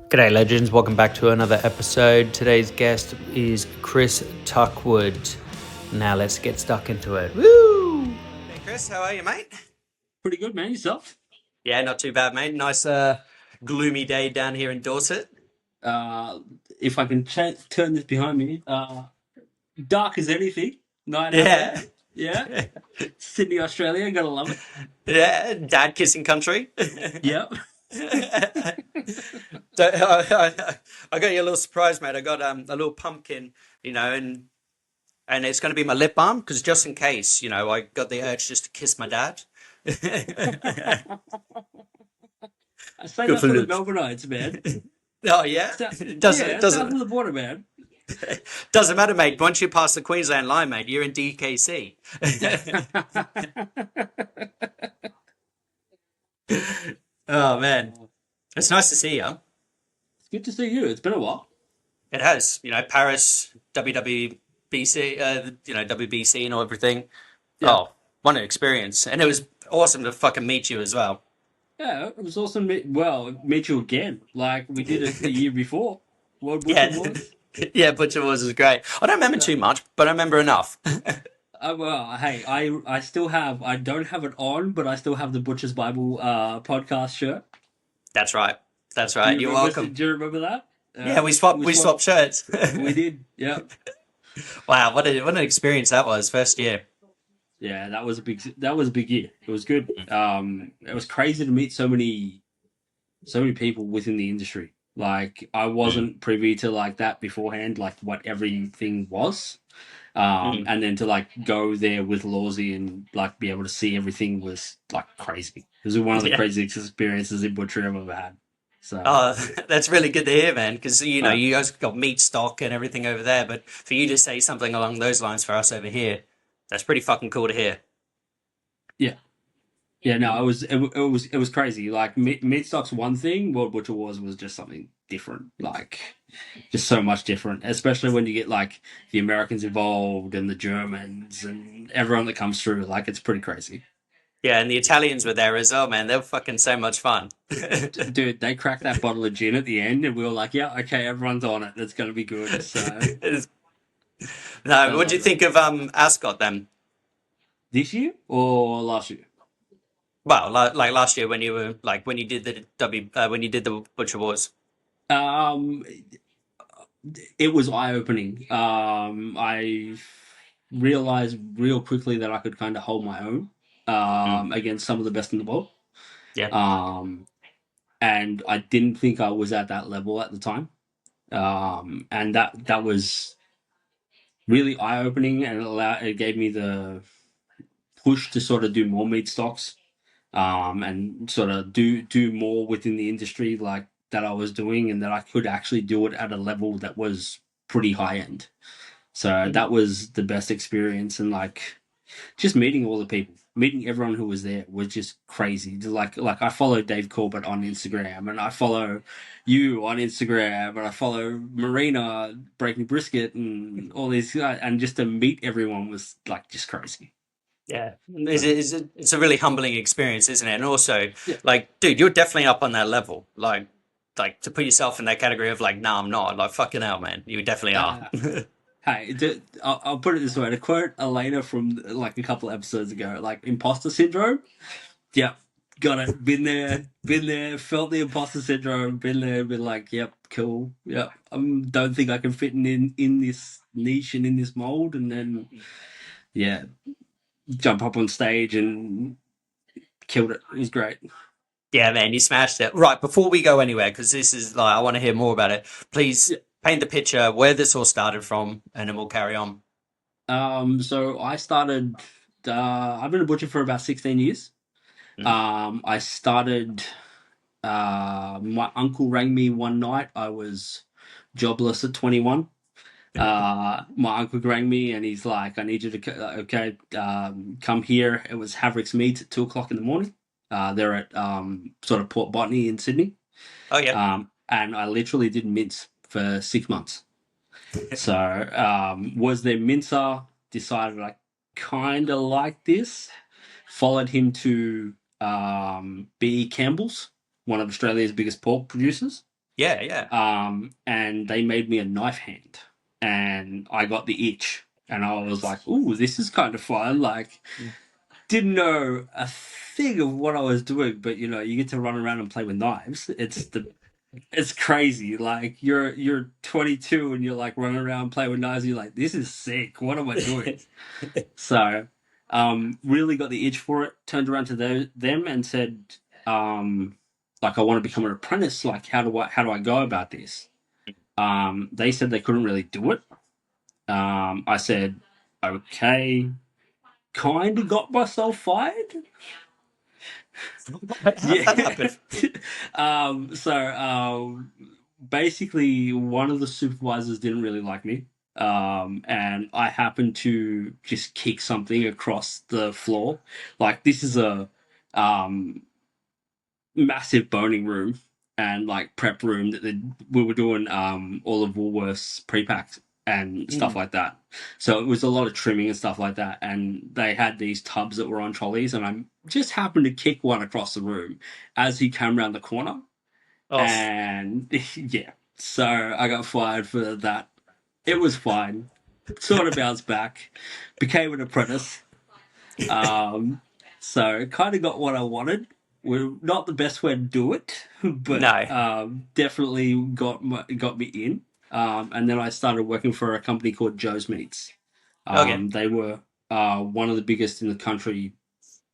G'day, legends. Welcome back to another episode. Today's guest is Chris Tuckwood. Now let's get stuck into it. Woo! Hey, Chris, how are you, mate? Pretty good, man. Yourself? Yeah, not too bad, mate. Nice, gloomy day down here in Dorset. If I can turn this behind me, dark as anything. Night out Yeah. there. Yeah. Sydney, Australia. Gotta love it. Yeah, dad kissing country. Yep. So, I got you a little surprise, mate. I got a little pumpkin, and it's going to be my lip balm because just in case, I got the urge just to kiss my dad. I say Good that for for the lips. Melbourneites, man. Oh yeah, it doesn't Yeah, south doesn't of the border, man. doesn't matter, mate. Once you pass the Queensland line, mate, you're in DKC. Oh man, it's nice to see you. It's good to see you. It's been a while. It has, Paris, WWBC, WBC and all everything. Yeah. Oh, what an experience! And it was awesome to fucking meet you as well. Yeah, it was awesome. Meet you again. Like we did it the year before. World Butcher Yeah, Wars. yeah, Butcher Wars was great. I don't remember too much, but I remember enough. Well, hey, I still have, I don't have it on, but I still have the Butcher's Bible podcast shirt. That's right. That's Do right. you You're remember? welcome. Do you remember that? Yeah, we swapped shirts. We did. Yeah, Wow, what an experience that was first year. yeah. That was a big year. It was good. It was crazy to meet so many people within the industry. Like I Mm, wasn't privy to like that beforehand, like what everything was. mm. And then to like go there with Lawsy and like be able to see everything was like crazy. It was one of the Yeah. craziest experiences in butchery I've ever had. So Oh, that's really good to hear, man. Because uh, you guys got meat stock and everything over there, but for you to say something along those lines for us over here, that's pretty fucking cool to hear. yeah, yeah. No, it was crazy. Like meat stock's one thing. World Butcher Wars was just something different. Like just so much different, especially when you get like the Americans involved and the Germans and everyone that comes through. Like it's pretty crazy. Yeah, and the Italians were there as well, man. They were fucking so much fun. Dude, they cracked that bottle of gin at the end, and we were like, "Yeah, okay, everyone's on it. It's gonna be good." So I No, what do you love it. think of Ascot then? This year or last year? Well, like last year when you were like when you did the when you did the Butcher Wars. Um, it was eye opening. I realized real quickly that I could kind of hold my own Mm, against some of the best in the world. yeah. Um, and I didn't think I was at that level at the time. And that was really eye opening, and it gave me the push to sort of do more meat stocks, and sort of do more within the industry like that I was doing, and that I could actually do it at a level that was pretty high end. So Mhm. that was the best experience, and like just meeting all the people, meeting everyone who was there was just crazy. Like I follow Dave Corbett on Instagram, and I follow you on Instagram, and I follow Marina Breaking Brisket, and all these guys, and just to meet everyone was like just crazy. Yeah, So it's a really humbling experience, isn't it? And also, yeah. like, dude, you're definitely up on that level. Like to put yourself in that category of like, nah, I'm not. Like, fucking hell, man, you definitely are. Uh, Hey, I'll put it this way: to quote Elena from like a couple episodes ago, like imposter syndrome. Yep, got it. Been there, felt the imposter syndrome. Been there, been like, yep, cool. Yep, don't think I can fit in this niche and in this mold, and then yeah, jump up on stage and killed it. It was great. Yeah, man, you smashed it. Right, before we go anywhere, because this is like, I want to hear more about it. Please Yeah. paint the picture where this all started from, and then we'll carry on. So I started. I've been a butcher for about 16 years. Mm. I started. My uncle rang me one night. I was jobless at 21. My uncle rang me and he's like, "I need you to come here." It was Haverick's Meat at 2 o'clock in the morning. They're at sort of Port Botany in Sydney. Oh yeah, And I literally did mince for 6 months. So was their mincer. Decided I kind of like this. Followed him to B. Campbell's, one of Australia's biggest pork producers. Yeah, yeah. And they made me a knife hand, and I got the itch, and I was like, "Ooh, this is kind of fun!" Like, didn't know a thing of what I was doing, but you get to run around and play with knives. It's crazy. Like you're 22 and you're like running around playing with knives. And you're like, this is sick. What am I doing? So, really got the itch for it. Turned around to them and said, like, I want to become an apprentice. Like, how do I go about this? They said they couldn't really do it. I said, okay. Kind of got myself fired. How'd that Yeah. happen? So basically, one of the supervisors didn't really like me. And I happened to just kick something across the floor. Like, this is a um, massive boning room and like prep room that we were doing all of Woolworths pre-packed and stuff Mm. like that. So it was a lot of trimming and stuff like that. And they had these tubs that were on trolleys, and I just happened to kick one across the room as he came around the corner. Oh, And yeah, so I got fired for that. It was fine. Sort of bounced back, became an apprentice. Um, so kind of got what I wanted. We're not the best way to do it, but no. definitely got me in. And then I started working for a company called Joe's Meats. Okay. They were one of the biggest in the country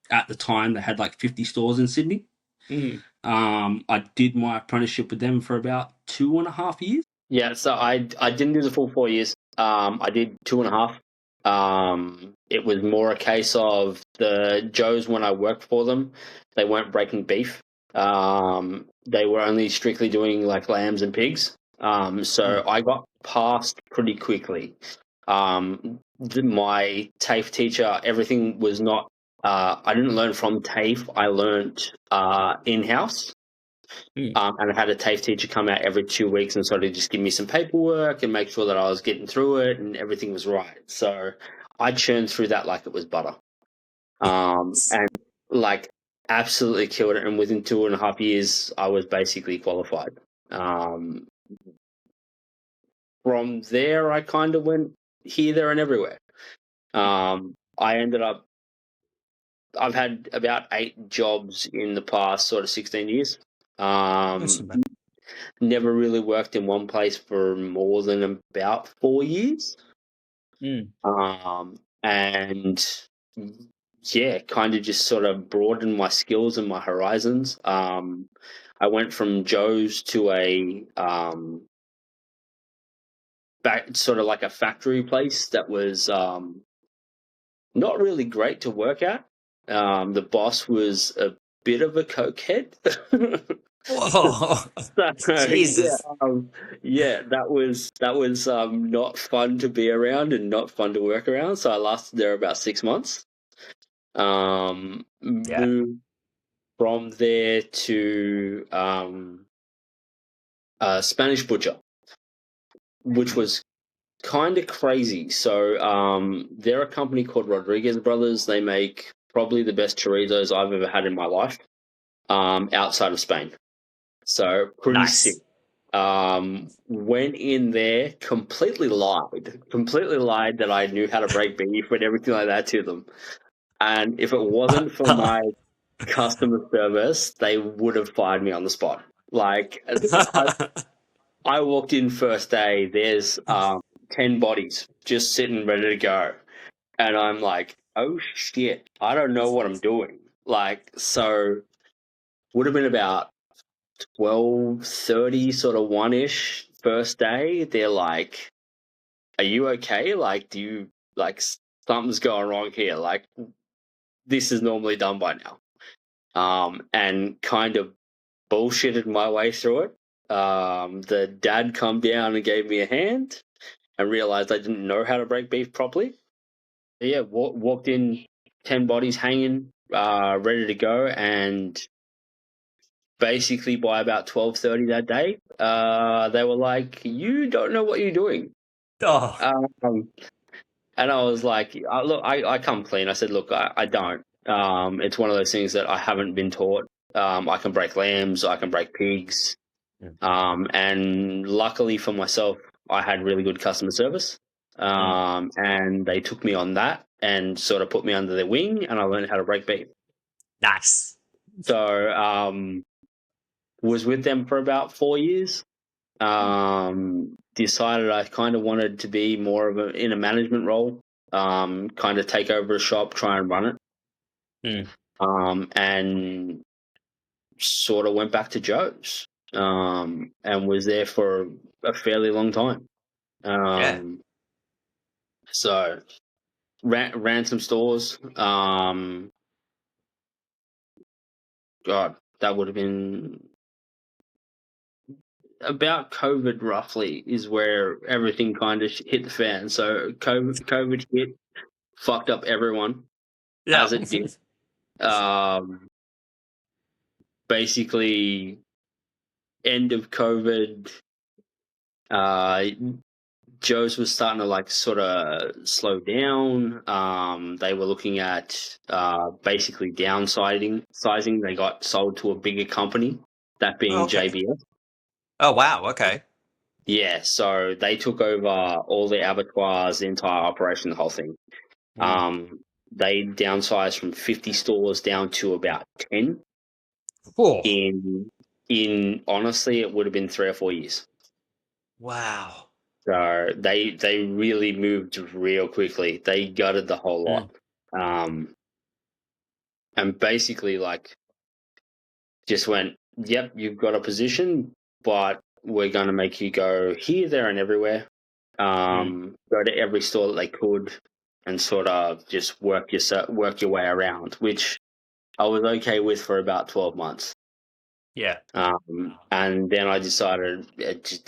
at the time. They had like 50 stores in Sydney. Mm. I did my apprenticeship with them for about 2.5 years. Yeah, so I didn't do the full 4 years. I did 2.5. It was more a case of the Joes when I worked for them, they weren't breaking beef. They were only strictly doing like lambs and pigs. So Mm. I got passed pretty quickly. My TAFE teacher, everything was not. I didn't learn from TAFE. I learned in house. Mm. And I had a TAFE teacher come out every 2 weeks and sort of just give me some paperwork and make sure that I was getting through it and everything was right. So I churned through that like it was butter. And like absolutely killed it. And within 2.5 years, I was basically qualified. Um, from there, I kind of went here, there, and everywhere. I ended up, I've had about 8 jobs in the past sort of 16 years. Awesome, Um, man. Never really worked in one place for more than about 4 years. Mm. And yeah, kind of just sort of broadened my skills and my horizons. I went from Joe's to a back sort of like a factory place that was not really great to work at. The boss was a bit of a cokehead. Whoa. So yeah, Jesus. that was not fun to be around and not fun to work around. So I lasted there about 6 months. Yeah. Moved from there to Spanish butcher, which was kind of crazy. So they're a company called Rodriguez Brothers. They make probably the best chorizos I've ever had in my life, outside of Spain. So pretty sick. Nice. Went in there, completely lied that I knew how to break beef and everything like that to them. And if it wasn't for my customer service, they would have fired me on the spot. Like I walked in first day, there's 10 bodies just sitting ready to go. And I'm like, oh shit, I don't know what I'm doing. Like, so would have been about 12:30, sort of 1-ish first day. They're like, are you okay? Like, do you, like, something's going wrong here? Like, this is normally done by now. And kind of bullshitted my way through it. The dad come down and gave me a hand and realized I didn't know how to break beef properly. Yeah, walked in, 10 bodies hanging, ready to go, and basically by about 12:30 that day, they were like, "You don't know what you're doing." Oh. Um, and I was like, "Look, I come clean." I said, "Look, I don't. It's one of those things that I haven't been taught. I can break lambs, I can break pigs, And luckily for myself, I had really good customer service. And they took me on that and sort of put me under their wing, and I learned how to break beef. Nice. So was with them for about 4 years. Decided I kind of wanted to be more of in a management role, kind of take over a shop, try and run it. And sort of went back to Joe's, and was there for a fairly long time. Yeah. So ran some stores. God, that would have been about COVID, roughly, is where everything kind of hit the fan. So COVID hit, fucked up everyone, Yeah. as it did. Basically, end of COVID, Joe's was starting to like sort of slow down. They were looking at basically sizing. They got sold to a bigger company, that being Okay. JBS. Oh, wow. Okay. Yeah, so they took over all the abattoirs, the entire operation, the whole thing. They downsized from 50 stores down to about 10 Oh, in honestly, it would have been 3 or 4 years. wow. So they really moved real quickly. They gutted the whole lot. And basically like just went, yep, you've got a position, but we're going to make you go here, there, and everywhere. Go to every store that they could, and sort of just work your way around, which I was okay with for about 12 months. Yeah. And then I decided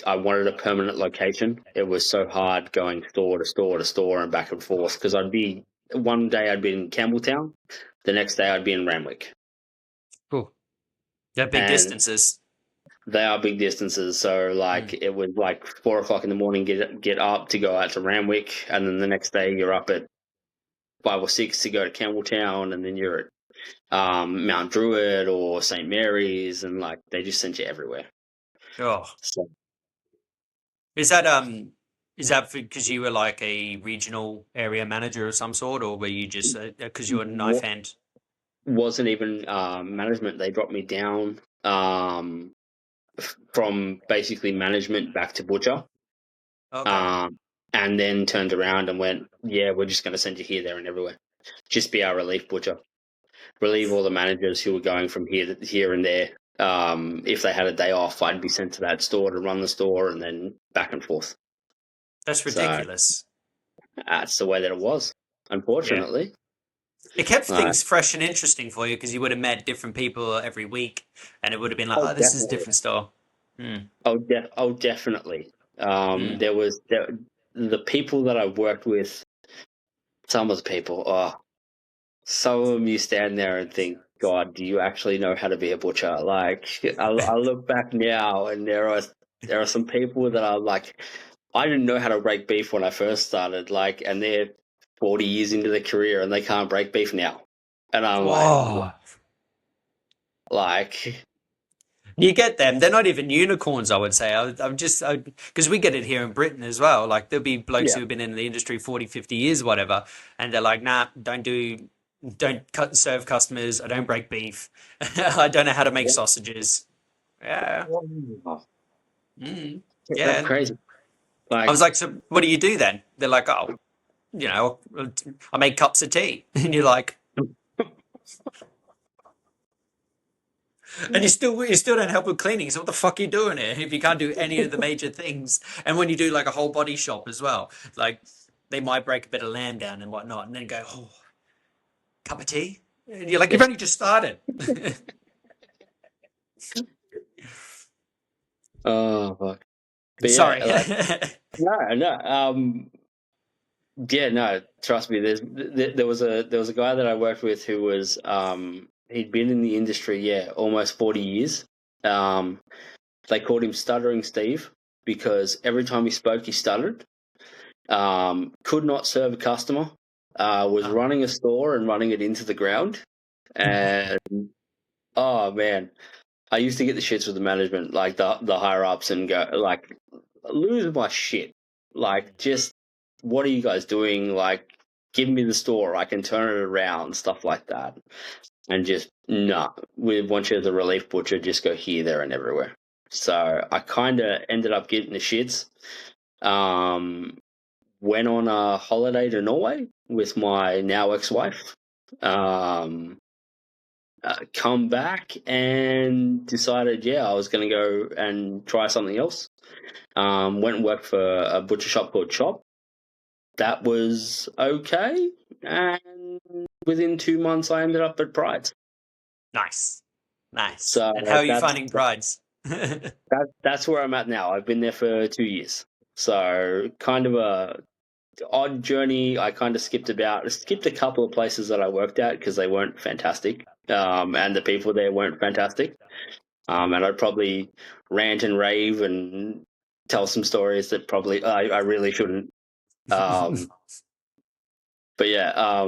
I wanted a permanent location. It was so hard going store to store to store and back and forth, because one day I'd be in Campbelltown, the next day I'd be in Randwick. Cool. They're big And distances. they are big distances. So like it was like 4 o'clock in the morning, get up to go out to Randwick, and then the next day you're up at 5 or 6 to go to Campbelltown, and then you're at Mount Druitt or St. Mary's, and like they just sent you everywhere. Oh, So is that because you were like a regional area manager of some sort, or were you just because you were a knife hand? wasn't even management. They dropped me down from basically management back to butcher. Okay. And then turned around and went, yeah, we're just going to send you here, there, and everywhere. Just be our relief butcher. Relieve all the managers who were going from here and there. If they had a day off, I'd be sent to that store to run the store, and then back and forth. That's ridiculous. So that's the way that it was, Yeah. unfortunately. It kept things fresh and interesting for you because you would have met different people every week, and it would have been like, oh, this is a different store. Oh, definitely. There was the people that I worked with. Some of the people, some of them you stand there and think, God, do you actually know how to be a butcher? Like, I look back now, and there are some people that are like, I didn't know how to break beef when I first started, like, and they're 40 years into their career and they can't break beef now. And I'm like, You get them. They're not even unicorns, I would say. I'm just, because we get it here in Britain as well. Like, there'll be blokes who've been in the industry 40, 50 years, whatever. And they're like, nah, don't serve customers. I don't break beef. I don't know how to make sausages. Yeah. that's crazy. I was like, so what do you do then? They're like, oh, I make cups of tea. And you're like, and you still don't help with cleaning. So what the fuck are you doing here if you can't do any of the major things? And when you do like a whole body shop as well, like they might break a bit of lamb down and whatnot, and then go, oh, cup of tea. And you're like, you've only just started. Oh, fuck. But Sorry. no. Yeah, no. Trust me. There was a guy that I worked with who was he'd been in the industry, almost 40 years. They called him Stuttering Steve because every time he spoke, he stuttered. Could not serve a customer. Was running a store and running it into the ground, and oh man, I used to get the shits with the management, like the higher ups, and go like lose my shit. Like, just what are you guys doing? Like, give me the store, I can turn it around, stuff like that. And just nah, we want you as a relief butcher, just go here, there, and everywhere. So I kind of ended up getting the shits. Went on a holiday to Norway with my now ex-wife. Come back and decided, I was going to go and try something else. Went and worked for a butcher shop called Chop. That was okay. And within 2 months, I ended up at Pride's. Nice. So and how are you finding Pride's? That's where I'm at now. I've been there for 2 years. So kind of a odd journey. I kind of skipped a couple of places that I worked at because they weren't fantastic. And the people there weren't fantastic. And I'd probably rant and rave and tell some stories that probably I really shouldn't. But yeah,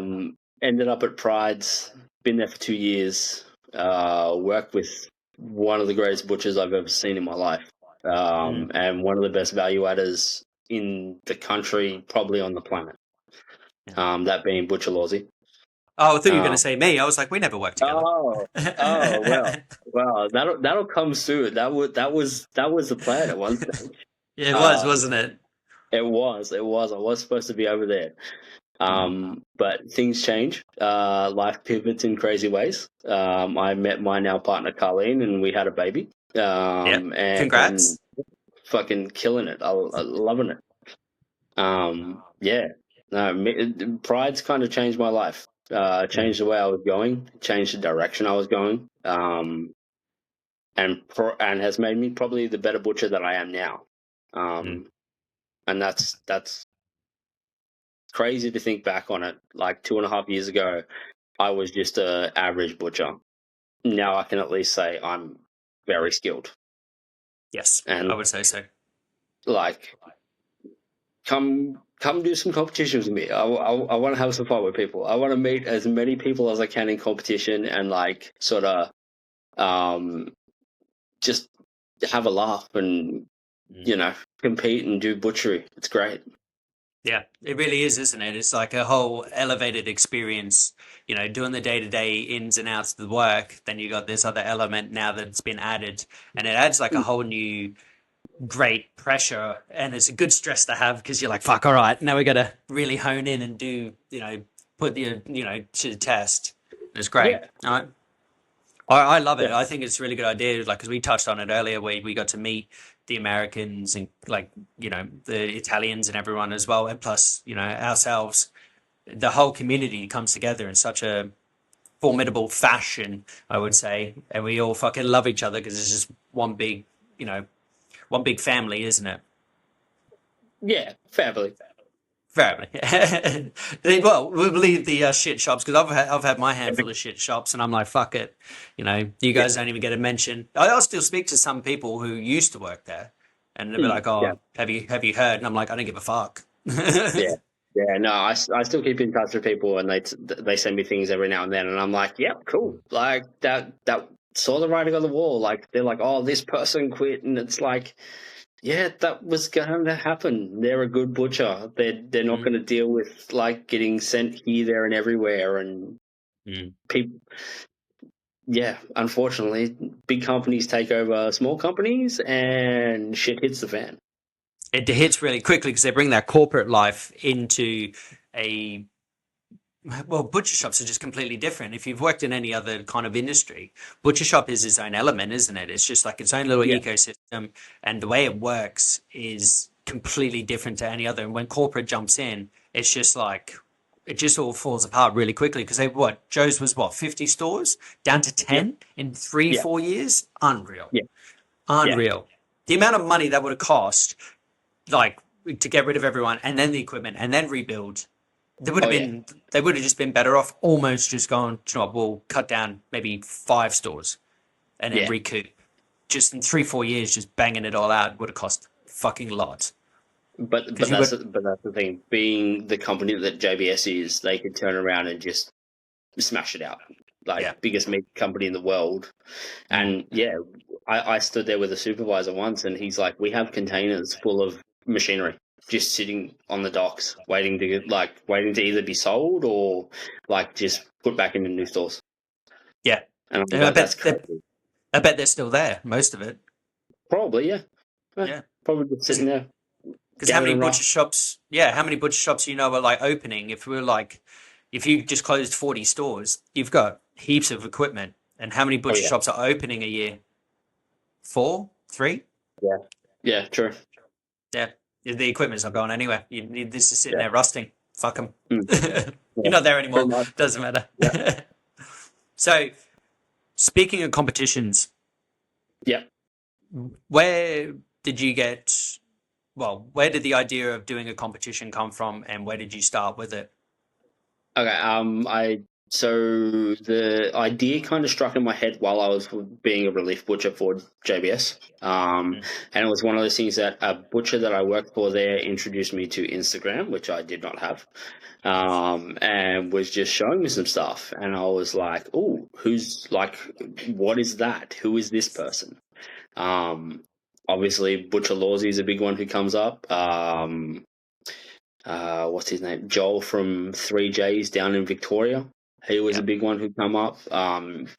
ended up at Pride's, been there for 2 years, worked with one of the greatest butchers I've ever seen in my life, and one of the best value adders in the country, probably on the planet, that being Butcher Lawsy. Oh, I thought you were going to say me. I was like, we never worked together. Well, that'll come soon. That was the plan at one stage. Yeah, it was, wasn't it? It was. I was supposed to be over there. But things change. Life pivots in crazy ways. I met my now partner Carleen, and we had a baby. And congrats! Fucking killing it. I'm loving it. Pride's kind of changed my life. Changed the way I was going. Changed the direction I was going. And has made me probably the better butcher that I am now. And that's crazy to think back on it. Like 2.5 years ago, I was just an average butcher. Now I can at least say I'm very skilled. Yes, and I would say so. Like, come do some competitions with me. I want to have some fun with people. I want to meet as many people as I can in competition and like sort of just have a laugh and compete and do butchery. It's great. Yeah, it really is, isn't it? It's like a whole elevated experience, doing the day-to-day ins and outs of the work. Then you got this other element now that's been added, and it adds like a whole new great pressure, and it's a good stress to have because you're like, fuck, all right, now we got to really hone in and do, put the, to the test. It's great. Yeah. All right. I love it. I think it's a really good idea. Like, because we touched on it earlier, we got to meet the Americans and like, the Italians and everyone as well. And plus, ourselves, the whole community comes together in such a formidable fashion, I would say. And we all fucking love each other because it's just one big family, isn't it? Yeah, family. Well, we'll leave the shit shops because I've had my handful of shit shops, and I'm like, fuck it, you guys don't even get a mention. I'll still speak to some people who used to work there, and they'll be like, "Oh, have you heard?" And I'm like, I don't give a fuck. No, I still keep in touch with people, and they send me things every now and then, and I'm like, yeah, cool, like that saw the writing on the wall. Like they're like, oh, this person quit, and it's like, yeah, that was going to happen. They're a good butcher. They're not going to deal with like getting sent here, there, and everywhere. And people, unfortunately, big companies take over small companies, and shit hits the fan. It hits really quickly because they bring that corporate life into butcher shops are just completely different. If you've worked in any other kind of industry, butcher shop is its own element, isn't it? It's just like its own little ecosystem, and the way it works is completely different to any other. And when corporate jumps in, it's just like it just all falls apart really quickly because Joe's was 50 stores down to 10 in 3-4 years. Unreal. Unreal. The amount of money that would have cost, like, to get rid of everyone and then the equipment and then rebuild. They would have just been better off almost just going, we'll cut down maybe 5 stores and then recoup. Just in 3-4 years, just banging it all out would have cost fucking lots. But that's the thing. Being the company that JBS is, they could turn around and just smash it out. Yeah. biggest meat company in the world. And I stood there with a supervisor once, and he's like, "We have containers full of machinery just sitting on the docks, waiting to either be sold or like just put back into new stores." Yeah. And I'm And like, "That's crazy." I bet they're still there, most of it. Probably, yeah. Yeah. Probably just sitting there. Because how many gathering butcher rust. shops? Yeah, how many butcher shops you know are like opening? If you just closed 40 stores, you've got heaps of equipment. And how many Oh butcher yeah, shops are opening a year? Four, three? yeah, true. Yeah, the equipment's not going anywhere. This is sitting Yeah, there rusting. Fuck them. mm, You're yeah, not there pretty anymore. much. Doesn't matter. Yeah, So, speaking of competitions, yeah. where did you get? Well, where did the idea of doing a competition come from, and where did you start with it? Okay. So the idea kind of struck in my head while I was being a relief butcher for JBS. Mm. And it was one of those things that a butcher that I worked for there introduced me to Instagram, which I did not have, and was just showing me some stuff. And I was like, "Oh, what is that? Who is this person?" Obviously, Butcher Lawsy is a big one who comes up. What's his name? Joel from 3J's down in Victoria. He was Yeah. a big one who come up.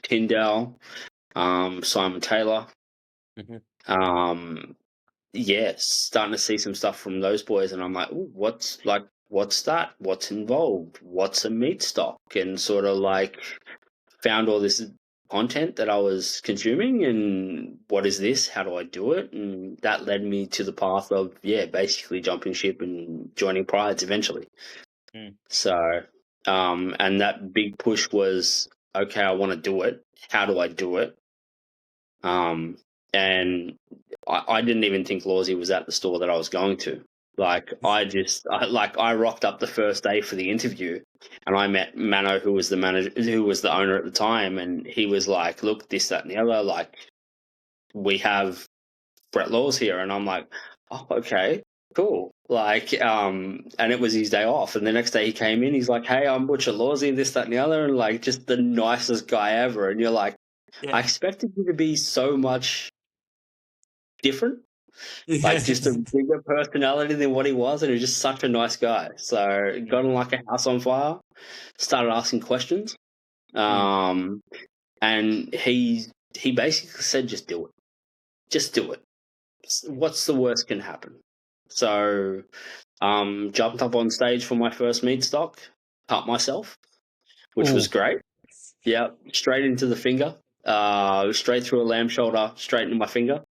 Tyndale, Simon Taylor. Mm-hmm. Starting to see some stuff from those boys, and I'm like, "Ooh, what's that? What's involved? What's a meat stock?" And sort of like found all this content that I was consuming, and what is this? How do I do it? And that led me to the path of basically jumping ship and joining Prides eventually. Mm. So, and that big push was, okay, I want to do it. How do I do it? And I didn't even think Lawsy was at the store that I was going to. I rocked up the first day for the interview, and I met Mano, who was the owner at the time, and he was like, "Look, this, that, and the other. Like, we have Brett Laws here," and I'm like, "Oh, okay, cool." And it was his day off, and the next day he came in. He's like, "Hey, I'm Butcher Lawsy, this, that, and the other," and like just the nicest guy ever. And you're like, Yeah. I expected you to be so much different. Like just a bigger personality than what he was, and he was just such a nice guy. So got him like a house on fire, started asking questions, and he basically said, "Just do it, just do it. What's the worst can happen?" So jumped up on stage for my first meat stock, cut myself, which was great. Yeah, straight into the finger, straight through a lamb shoulder, straight into my finger.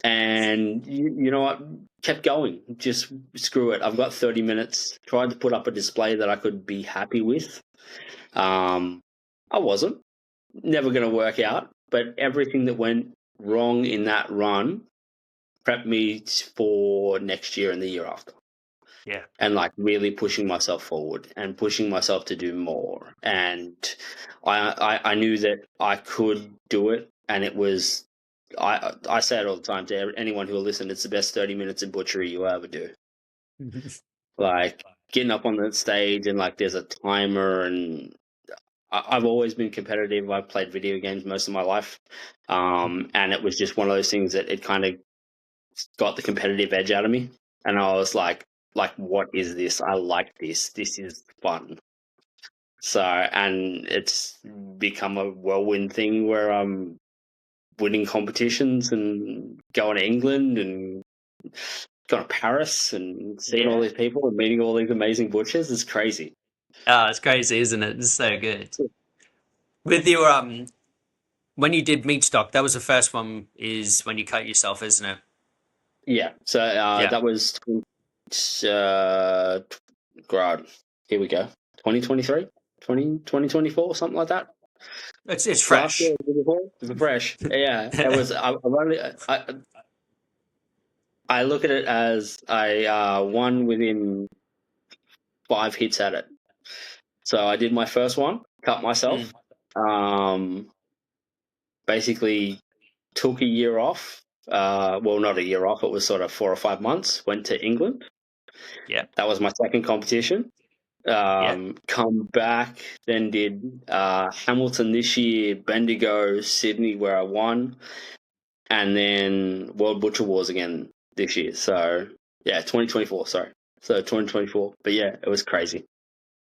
And you know what? Kept going. Just screw it. I've got 30 minutes. Tried to put up a display that I could be happy with. I wasn't. Never going to work out. But everything that went wrong in that run prepped me for next year and the year after. Yeah. And like really pushing myself forward and pushing myself to do more. And I knew that I could do it, and it was. I say it all the time to anyone who will listen. It's the best 30 minutes of butchery you'll ever do. Like getting up on the stage and like there's a timer, and I've always been competitive. I've played video games most of my life, and it was just one of those things that it kind of got the competitive edge out of me, and I was like, what is this? I like this. This is fun. So, and it's become a whirlwind thing where I'm winning competitions and going to England and going to Paris and seeing all these people and meeting all these amazing butchers. It's crazy. Oh, it's crazy, isn't it? It's so good. With your when you did meat stock, that was the first one. Is when you cut yourself, isn't it? Yeah. So Yeah. that was God. Here we go. 2023, 2024, something like that. It's Last year, fresh. it was fresh. Yeah, it was. I look at it as I won within 5 hits at it. So I did my first one, cut myself. Basically took a year off. Well, not a year off. It was sort of 4 or 5 months. Went to England. Yeah. That was my second competition. Yeah. Come back, then did Hamilton this year, Bendigo, Sydney, where I won, and then World Butcher Wars again this year. So yeah, 2024. Sorry, so 2024. But yeah, it was crazy.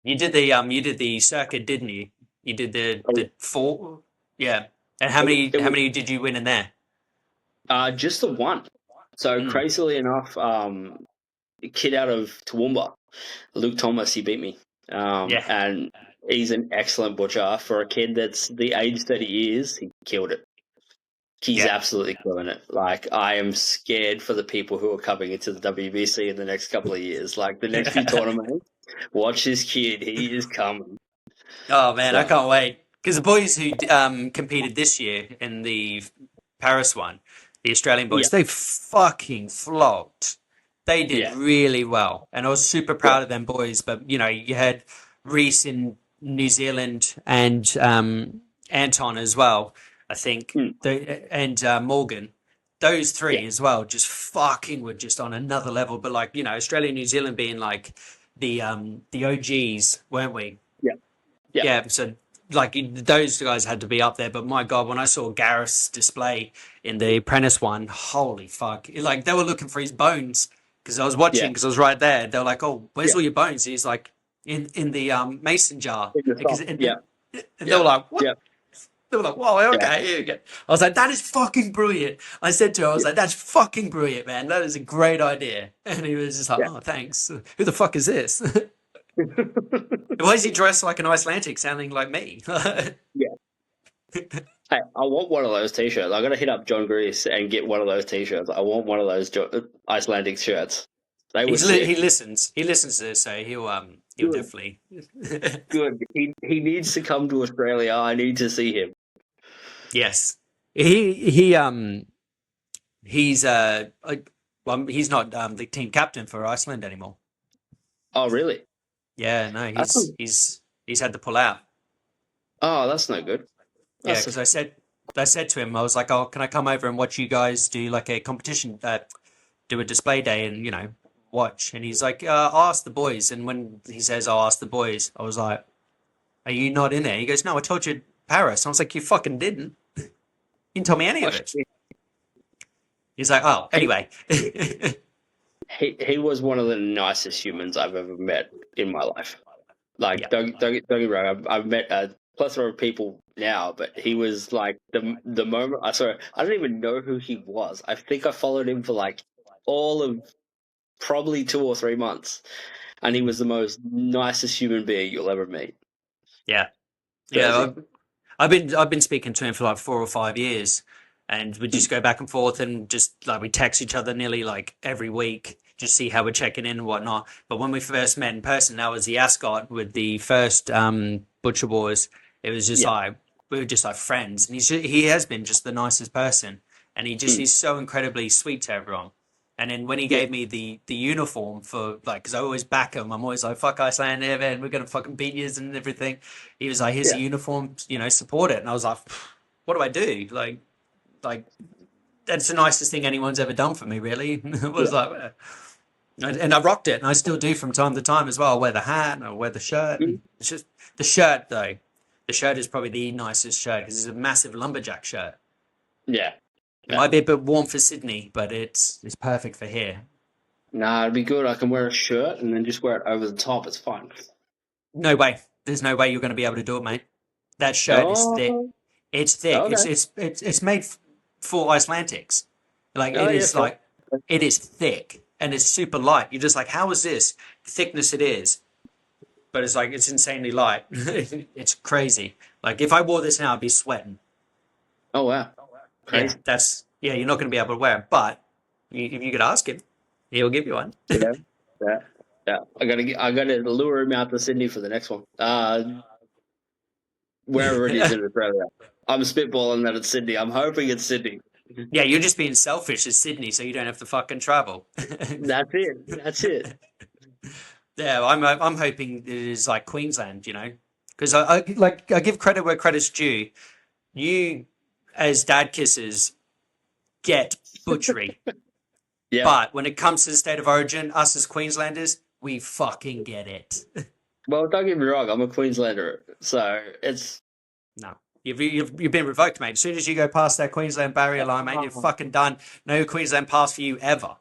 You did the circuit, didn't you? You did Oh, the four, yeah. And it how was many did you win in there? just the one. So Mm. crazily enough, a kid out of Toowoomba, Luke Thomas, he beat me, Yeah, and he's an excellent butcher for a kid that's the age that he is. He killed it. He's yeah, absolutely killing it. Like, I am scared for the people who are coming into the WBC in the next couple of years. Like, the next few tournaments, watch this kid. He is coming. Oh man, I So, can't wait. Because the boys who competed this year in the Paris one, the Australian yeah, boys, they fucking flogged. They did yeah, really well, and I was super yeah. proud of them boys. But you know, you had Reese in New Zealand and Anton as well. I think Mm, and Morgan, those yeah, three as well, just fucking were just on another level. But like you know, Australia and New Zealand being like the OGs, weren't we? yeah, yeah, Yeah, so like those guys had to be up there, but my God, when I saw Gareth's display in the Apprentice one, holy fuck! Like they were looking for his bones because I was yeah, watching because I was right there. They were like, "Oh, where's yeah. all your bones?" He's like, "In the mason jar," In the because top. Yeah, and they yeah, were like, "What?" yeah, They were like, "Whoa, yeah, okay, here you go." I was like, "That is fucking brilliant." I said to him, "I was yeah, like, that's fucking brilliant, man. That is a great idea." And he was just like, yeah. "Oh, thanks. Who the fuck is this?" Why is he dressed like an Icelandic, sounding like me? Yeah. Hey, I want one of those t-shirts. I gotta hit up John Grease and get one of those t-shirts. I want one of those Icelandic shirts. They were He sick. listens. He listens to this, so he'll Good, definitely. good. He needs to come to Australia. I need to see him. Yes, he he's well, he's not the team captain for Iceland anymore. Oh, really? Yeah, no, That's, he's had to pull out. oh, that's no good. Yeah, That's because I said to him, I was like, "Oh, can I come over and watch you guys do like a competition, do a display day, and you know, watch?" And he's like, "I'll ask the boys." And when he says, "I'll ask the boys," I was like, "Are you not in there?" He goes, "No, I told you Paris." I was like, "You fucking didn't. You didn't tell me any oh, of it." shit. He's like, "Oh, He, anyway." he was one of the nicest humans I've ever met in my life. Yeah. Like, don't get me wrong. I've met a plethora of people now, but he was like the moment. I sorry, I don't even know who he was. I think I followed him for like all of probably 2 or 3 months, and he was the most nicest human being you'll ever meet. Yeah. Yeah. Jersey. I've been speaking to him for like 4 or 5 years, and we Hmm. just go back and forth and just like we text each other nearly like every week, just see how we're checking in and whatnot. But when we first met in person, that was the Ascot with the first Butcher Wars. It was just Yeah. like we were just like friends, and he has been just the nicest person, and Hmm. he's so incredibly sweet to everyone. And then when he Yeah. gave me the uniform for like, because I always back him, I'm always like, "Fuck Iceland, yeah, man, we're gonna fucking beat you and everything." He was like, "Here's a Yeah. uniform, you know, support it." And I was like, "What do I do?" Like that's the nicest thing anyone's ever done for me, really. It was Yeah. like, and I rocked it, and I still do from time to time as well. I wear the hat, and I wear the shirt. Hmm. And it's just the shirt, though. The shirt is probably the nicest shirt because it's a massive lumberjack shirt. Yeah. It Yeah. might be a bit warm for Sydney, but it's perfect for here. Nah, it'd be good. I can wear a shirt and then just wear it over the top. It's fine. No way. There's no way you're going to be able to do it, mate. That shirt is thick. Oh, It's thick. okay. It's made for Icelandics. Like Oh, it yeah, is fair. like it is thick and it's super light. You're just like, how is this thickness? It is, but it's like it's insanely light. It's crazy. Like if I wore this now, I'd be sweating. Oh, wow. Yeah, Crazy. yeah. You're not going to be able to wear it, but if you could ask him, he'll give you one. Yeah. Yeah. Yeah. I gotta lure him out to Sydney for the next one. Wherever it is in Australia. I'm spitballing that it's Sydney. I'm hoping it's Sydney. Yeah, you're just being selfish as Sydney, so you don't have to fucking travel. That's it. That's it. Yeah, I'm hoping it is like Queensland, you know, because I give credit where credit's due. You, as dad kissers, get butchery, Yeah. but when it comes to the state of origin, us as Queenslanders, we fucking get it. Well, don't get me wrong, I'm a Queenslander, so it's No. You've been revoked, mate. As soon as you go past that Queensland barrier line, mate, you're fucking done. No Queensland pass for you ever.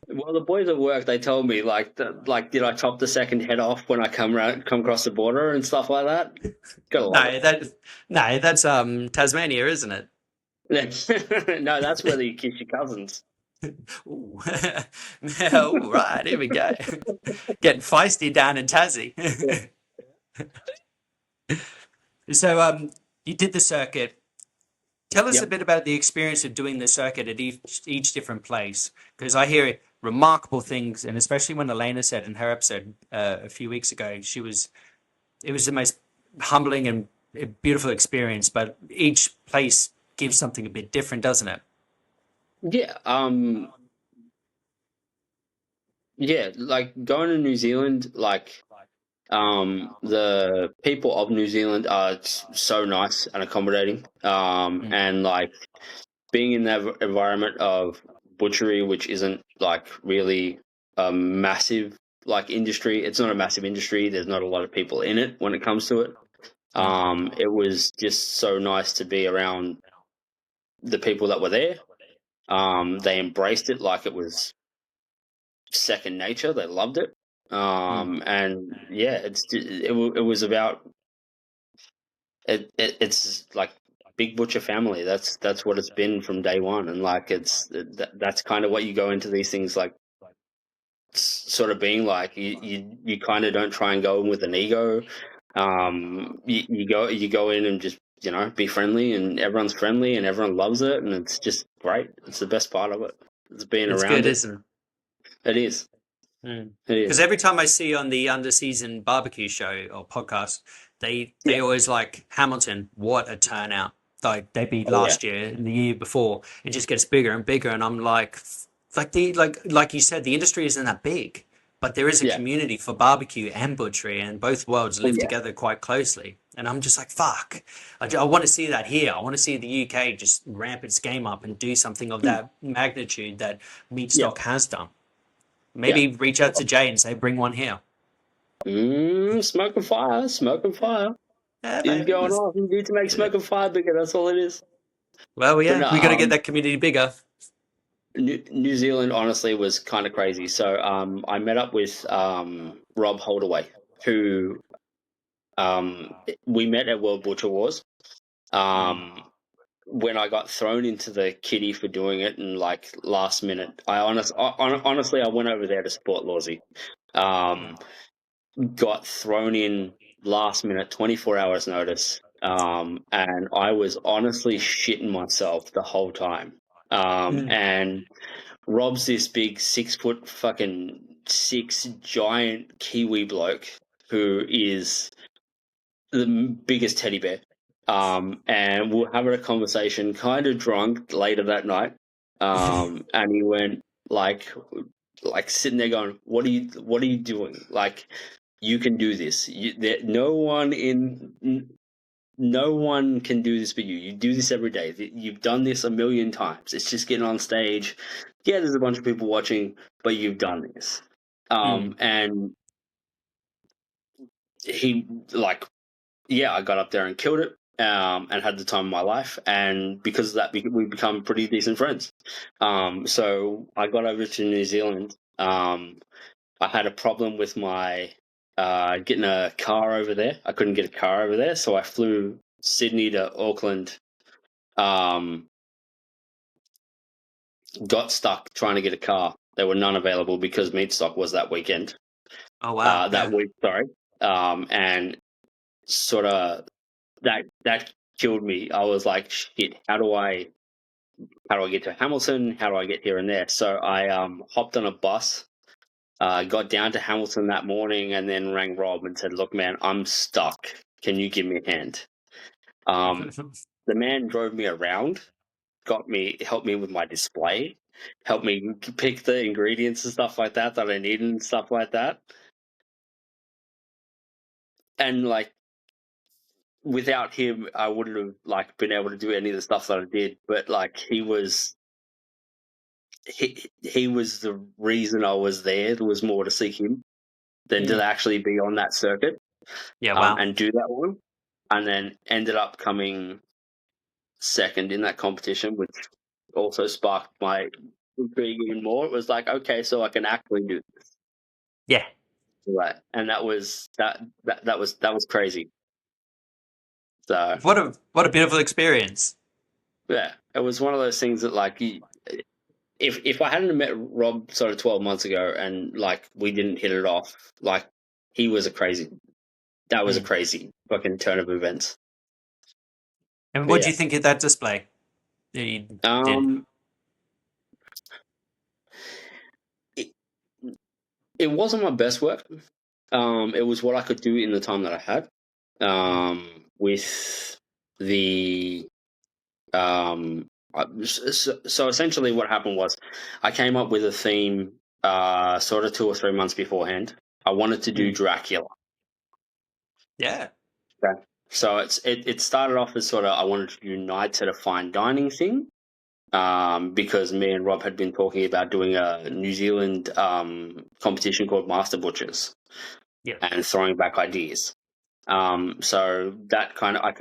well, the boys at work they told me like did I chop the second head off when I come across the border and stuff like that? Gotta love No, that's Tasmania, isn't it? it. No, that's where you kiss your cousins. Ooh. All right, here we go. Getting feisty down in Tassie. So, you did the circuit. Tell us a Yep. bit about the experience of doing the circuit at each different place, because I hear remarkable things, and especially when Elena said in her episode a few weeks ago, it was the most humbling and beautiful experience. But each place gives something a bit different, doesn't it? Yeah. Yeah, like going to New Zealand, like the people of New Zealand are so nice and accommodating. Mm. And like being in that environment of butchery, which isn't like really a massive like industry. It's not a massive industry. There's not a lot of people in it when it comes to it. It was just so nice to be around the people that were there. They embraced it like it was second nature. They loved it. Mm. And yeah, it was about it's like big butcher family. That's what it's been from day one, and like that's kind of what you go into these things like sort of being like you kind of don't try and go in with an ego. You go in and just be friendly, and everyone's friendly and everyone loves it, and it's just great. It's the best part of it. It's being It's around good, it. isn't it? It is. Mm. It Because is. every time I see on the under-season barbecue show or podcast, they Yeah. always like Hamilton. What a turnout! Like they beat Oh yeah. last year and the year before. It just gets bigger and bigger, and I'm like you said, the industry isn't that big, but there is a Yeah. community for barbecue and butchery, and both worlds Oh live yeah. together quite closely. And I'm just like, fuck! I want to see that here. I want to see the UK just ramp its game up and do something of Mm. that magnitude that Meat Yeah. Stock has done. Yeah. Maybe reach out to Jay and say, bring one here. Smoke and fire. Smoke and fire. Yeah, Is maybe. going on. You need to make smoke and fire bigger. That's all it is. Well, But yeah, no, we got to get that community bigger. New Zealand honestly was kind of crazy. So I met up with Rob Holdaway, who we met at World Butcher Wars. Mm. Um, when I got thrown into the kitty for doing it, and like last minute, honestly I went over there to support Lawsy. Um, got thrown in last minute, 24 hours notice. And I was honestly shitting myself the whole time. Mm. And Rob's this big 6 foot fucking six giant Kiwi bloke who is the biggest teddy bear. And we're having a conversation, kind of drunk later that night. And he went like sitting there going, what are you doing? Like, you can do this. No one can do this but you. You do this every day. You've done this a million times. It's just getting on stage. Yeah, there's a bunch of people watching, but you've done this. Mm. And he like, yeah, I got up there and killed it. And had the time of my life, and because of that, we become pretty decent friends. So I got over to New Zealand. I had a problem with my getting a car over there. I couldn't get a car over there, so I flew Sydney to Auckland. Got stuck trying to get a car. There were none available because Meat Stock was that weekend. Oh, wow. That Yeah. week, sorry. And sort of that killed me. I was like, shit. How do I get to Hamilton? How do I get here and there? So I hopped on a bus. Got down to Hamilton that morning and then rang Rob and said, "Look, man, I'm stuck. Can you give me a hand?" The man drove me around, helped me with my display, helped me pick the ingredients and stuff like that I needed and stuff like that. And like without him, I wouldn't have like been able to do any of the stuff that I did. But like he was the reason I was there. There was more to see him. than to actually be on that circuit. Yeah, wow. And do that one, and then ended up coming second in that competition, which also sparked my intrigue even more. It was like, okay, so I can actually do this. Yeah. Right. And that was crazy. So What a beautiful experience. yeah, it was one of those things that like if I hadn't met Rob sort of 12 months ago and like we didn't hit it off, like that was a crazy fucking turn of events. And what do you think of that display that you did? It wasn't my best work. It was what I could do in the time that I had. With the so essentially what happened was I came up with a theme sort of 2 or 3 months beforehand. I wanted to do Dracula. Yeah. Okay. So it started off as sort of I wanted to do nights at a fine dining thing. Because me and Rob had been talking about doing a New Zealand competition called Master Butchers, and throwing back ideas. So that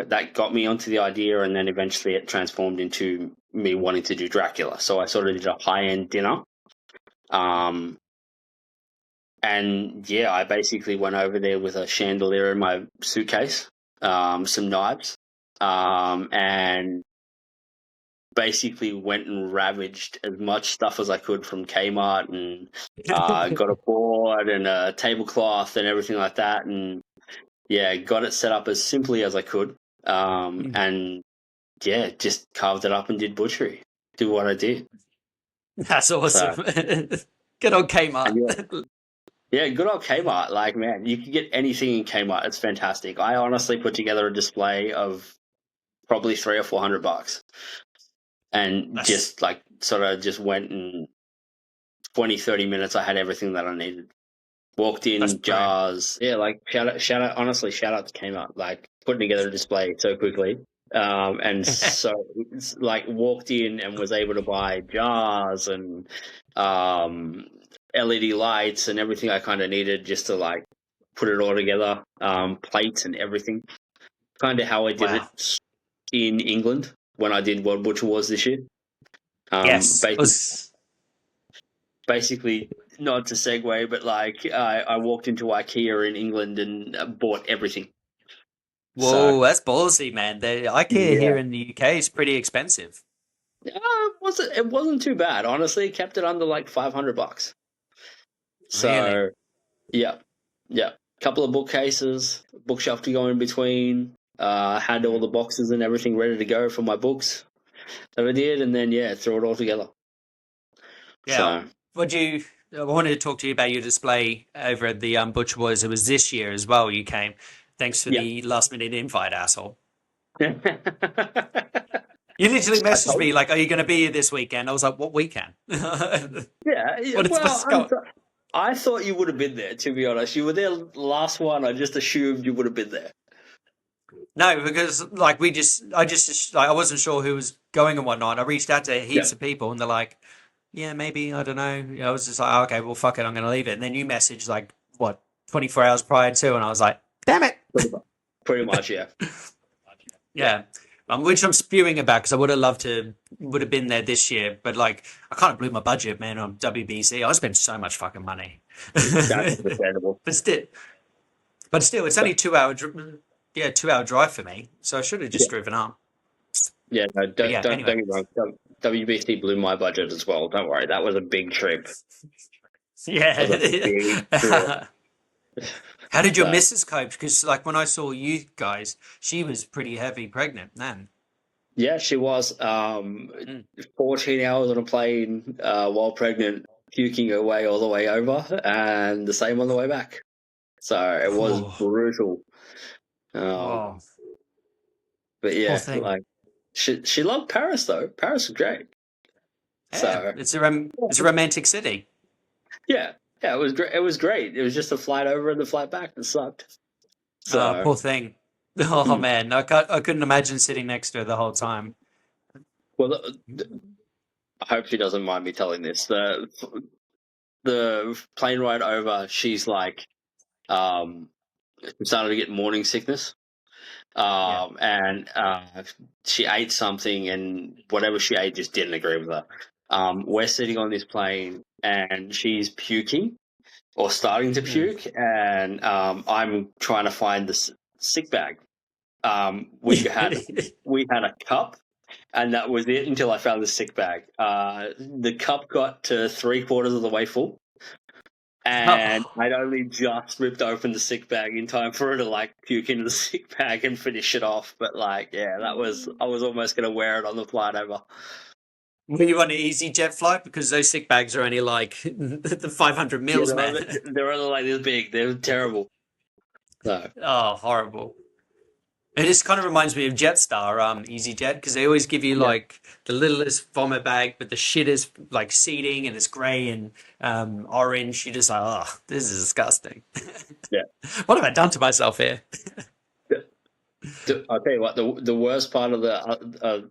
that got me onto the idea, and then eventually it transformed into me wanting to do Dracula. So I sort of did a high-end dinner, and yeah, I basically went over there with a chandelier in my suitcase, some knives, and basically went and ravaged as much stuff as I could from Kmart, and got a board and a tablecloth and everything like that, and yeah, got it set up as simply as I could, and yeah, just carved it up and did butchery. Do what I did. That's awesome. So, good old Kmart. Yeah, good old Kmart. Like, man, you can get anything in Kmart. It's fantastic. I honestly put together a display of probably $300 or $400. And just like sort of just went in 20, 30 minutes. I had everything that I needed. Walked in, jars. Yeah, like shout out, honestly, shout out to Kmart. Like putting together a display so quickly. And so like walked in and was able to buy jars and LED lights and everything I kind of needed just to like put it all together. Plates and everything. Kind of how I did it in England when I did World Butcher Wars this year. Yes. Basically, not to segue, but like I walked into IKEA in England and bought everything. Whoa, so, that's ballsy, man. The IKEA here in the UK is pretty expensive. It wasn't too bad, honestly. Kept it under like $500. So, really? Yeah. Couple of bookcases, bookshelf to go in between. Had all the boxes and everything ready to go for my books that I did, and then threw it all together. Yeah. So, I wanted to talk to you about your display over at the Butcher Wars. It was this year as well. You came. Thanks for the last minute invite, asshole. You literally messaged me like, "Are you going to be here this weekend?" I was like, "What weekend?" I thought you would have been there. To be honest, you were there last one. I just assumed you would have been there. No, because like I wasn't sure who was going and whatnot. I reached out to heaps of people, and they're like, "Yeah, maybe, I don't know." I was just like, oh, "Okay, well, fuck it, I'm going to leave it." And then you messaged like 24 hours prior to, and I was like, "Damn it!" Pretty much, yeah. Yeah. Which I'm spewing about because I would have been there this year, but like I kind of blew my budget, man, on WBC. I spent so much fucking money. That's understandable. But still, it's only 2 hour. 2 hour drive for me, so I should have just driven up. Yeah, no, don't get me wrong. WBC blew my budget as well. Don't worry, that was a big trip. Yeah. How did your missus cope? Because like when I saw you guys, she was pretty heavy pregnant then. Yeah, she was. 14 hours on a plane while pregnant, puking her way all the way over, and the same on the way back. So it was brutal. But yeah, like she loved Paris though. Paris was great. Yeah, so it's a romantic city. Yeah, it was great. It was great. It was just a flight over and the flight back that sucked. So poor thing. Oh man, I couldn't imagine sitting next to her the whole time. Well, I hope she doesn't mind me telling this. The plane ride over, she's like, She started to get morning sickness. And she ate something, and whatever she ate just didn't agree with her. We're sitting on this plane, and she's puking or starting to puke, and I'm trying to find the sick bag. We had a cup, and that was it until I found the sick bag. The cup got to 3/4 of the way full, and I'd only just ripped open the sick bag in time for her to like puke into the sick bag and finish it off. But like, yeah, I was almost gonna wear it on the flight over. Were you on an EasyJet flight? Because those sick bags are only like the 500 Yeah, mils, man. they're only like this big. They're terrible. So Oh, horrible. It just kind of reminds me of Jetstar, EasyJet, because they always give you like the littlest vomit bag, but the shit is like seating and it's grey and orange. You're just like, oh, this is disgusting. yeah. What have I done to myself here? I'll tell you what. The worst part of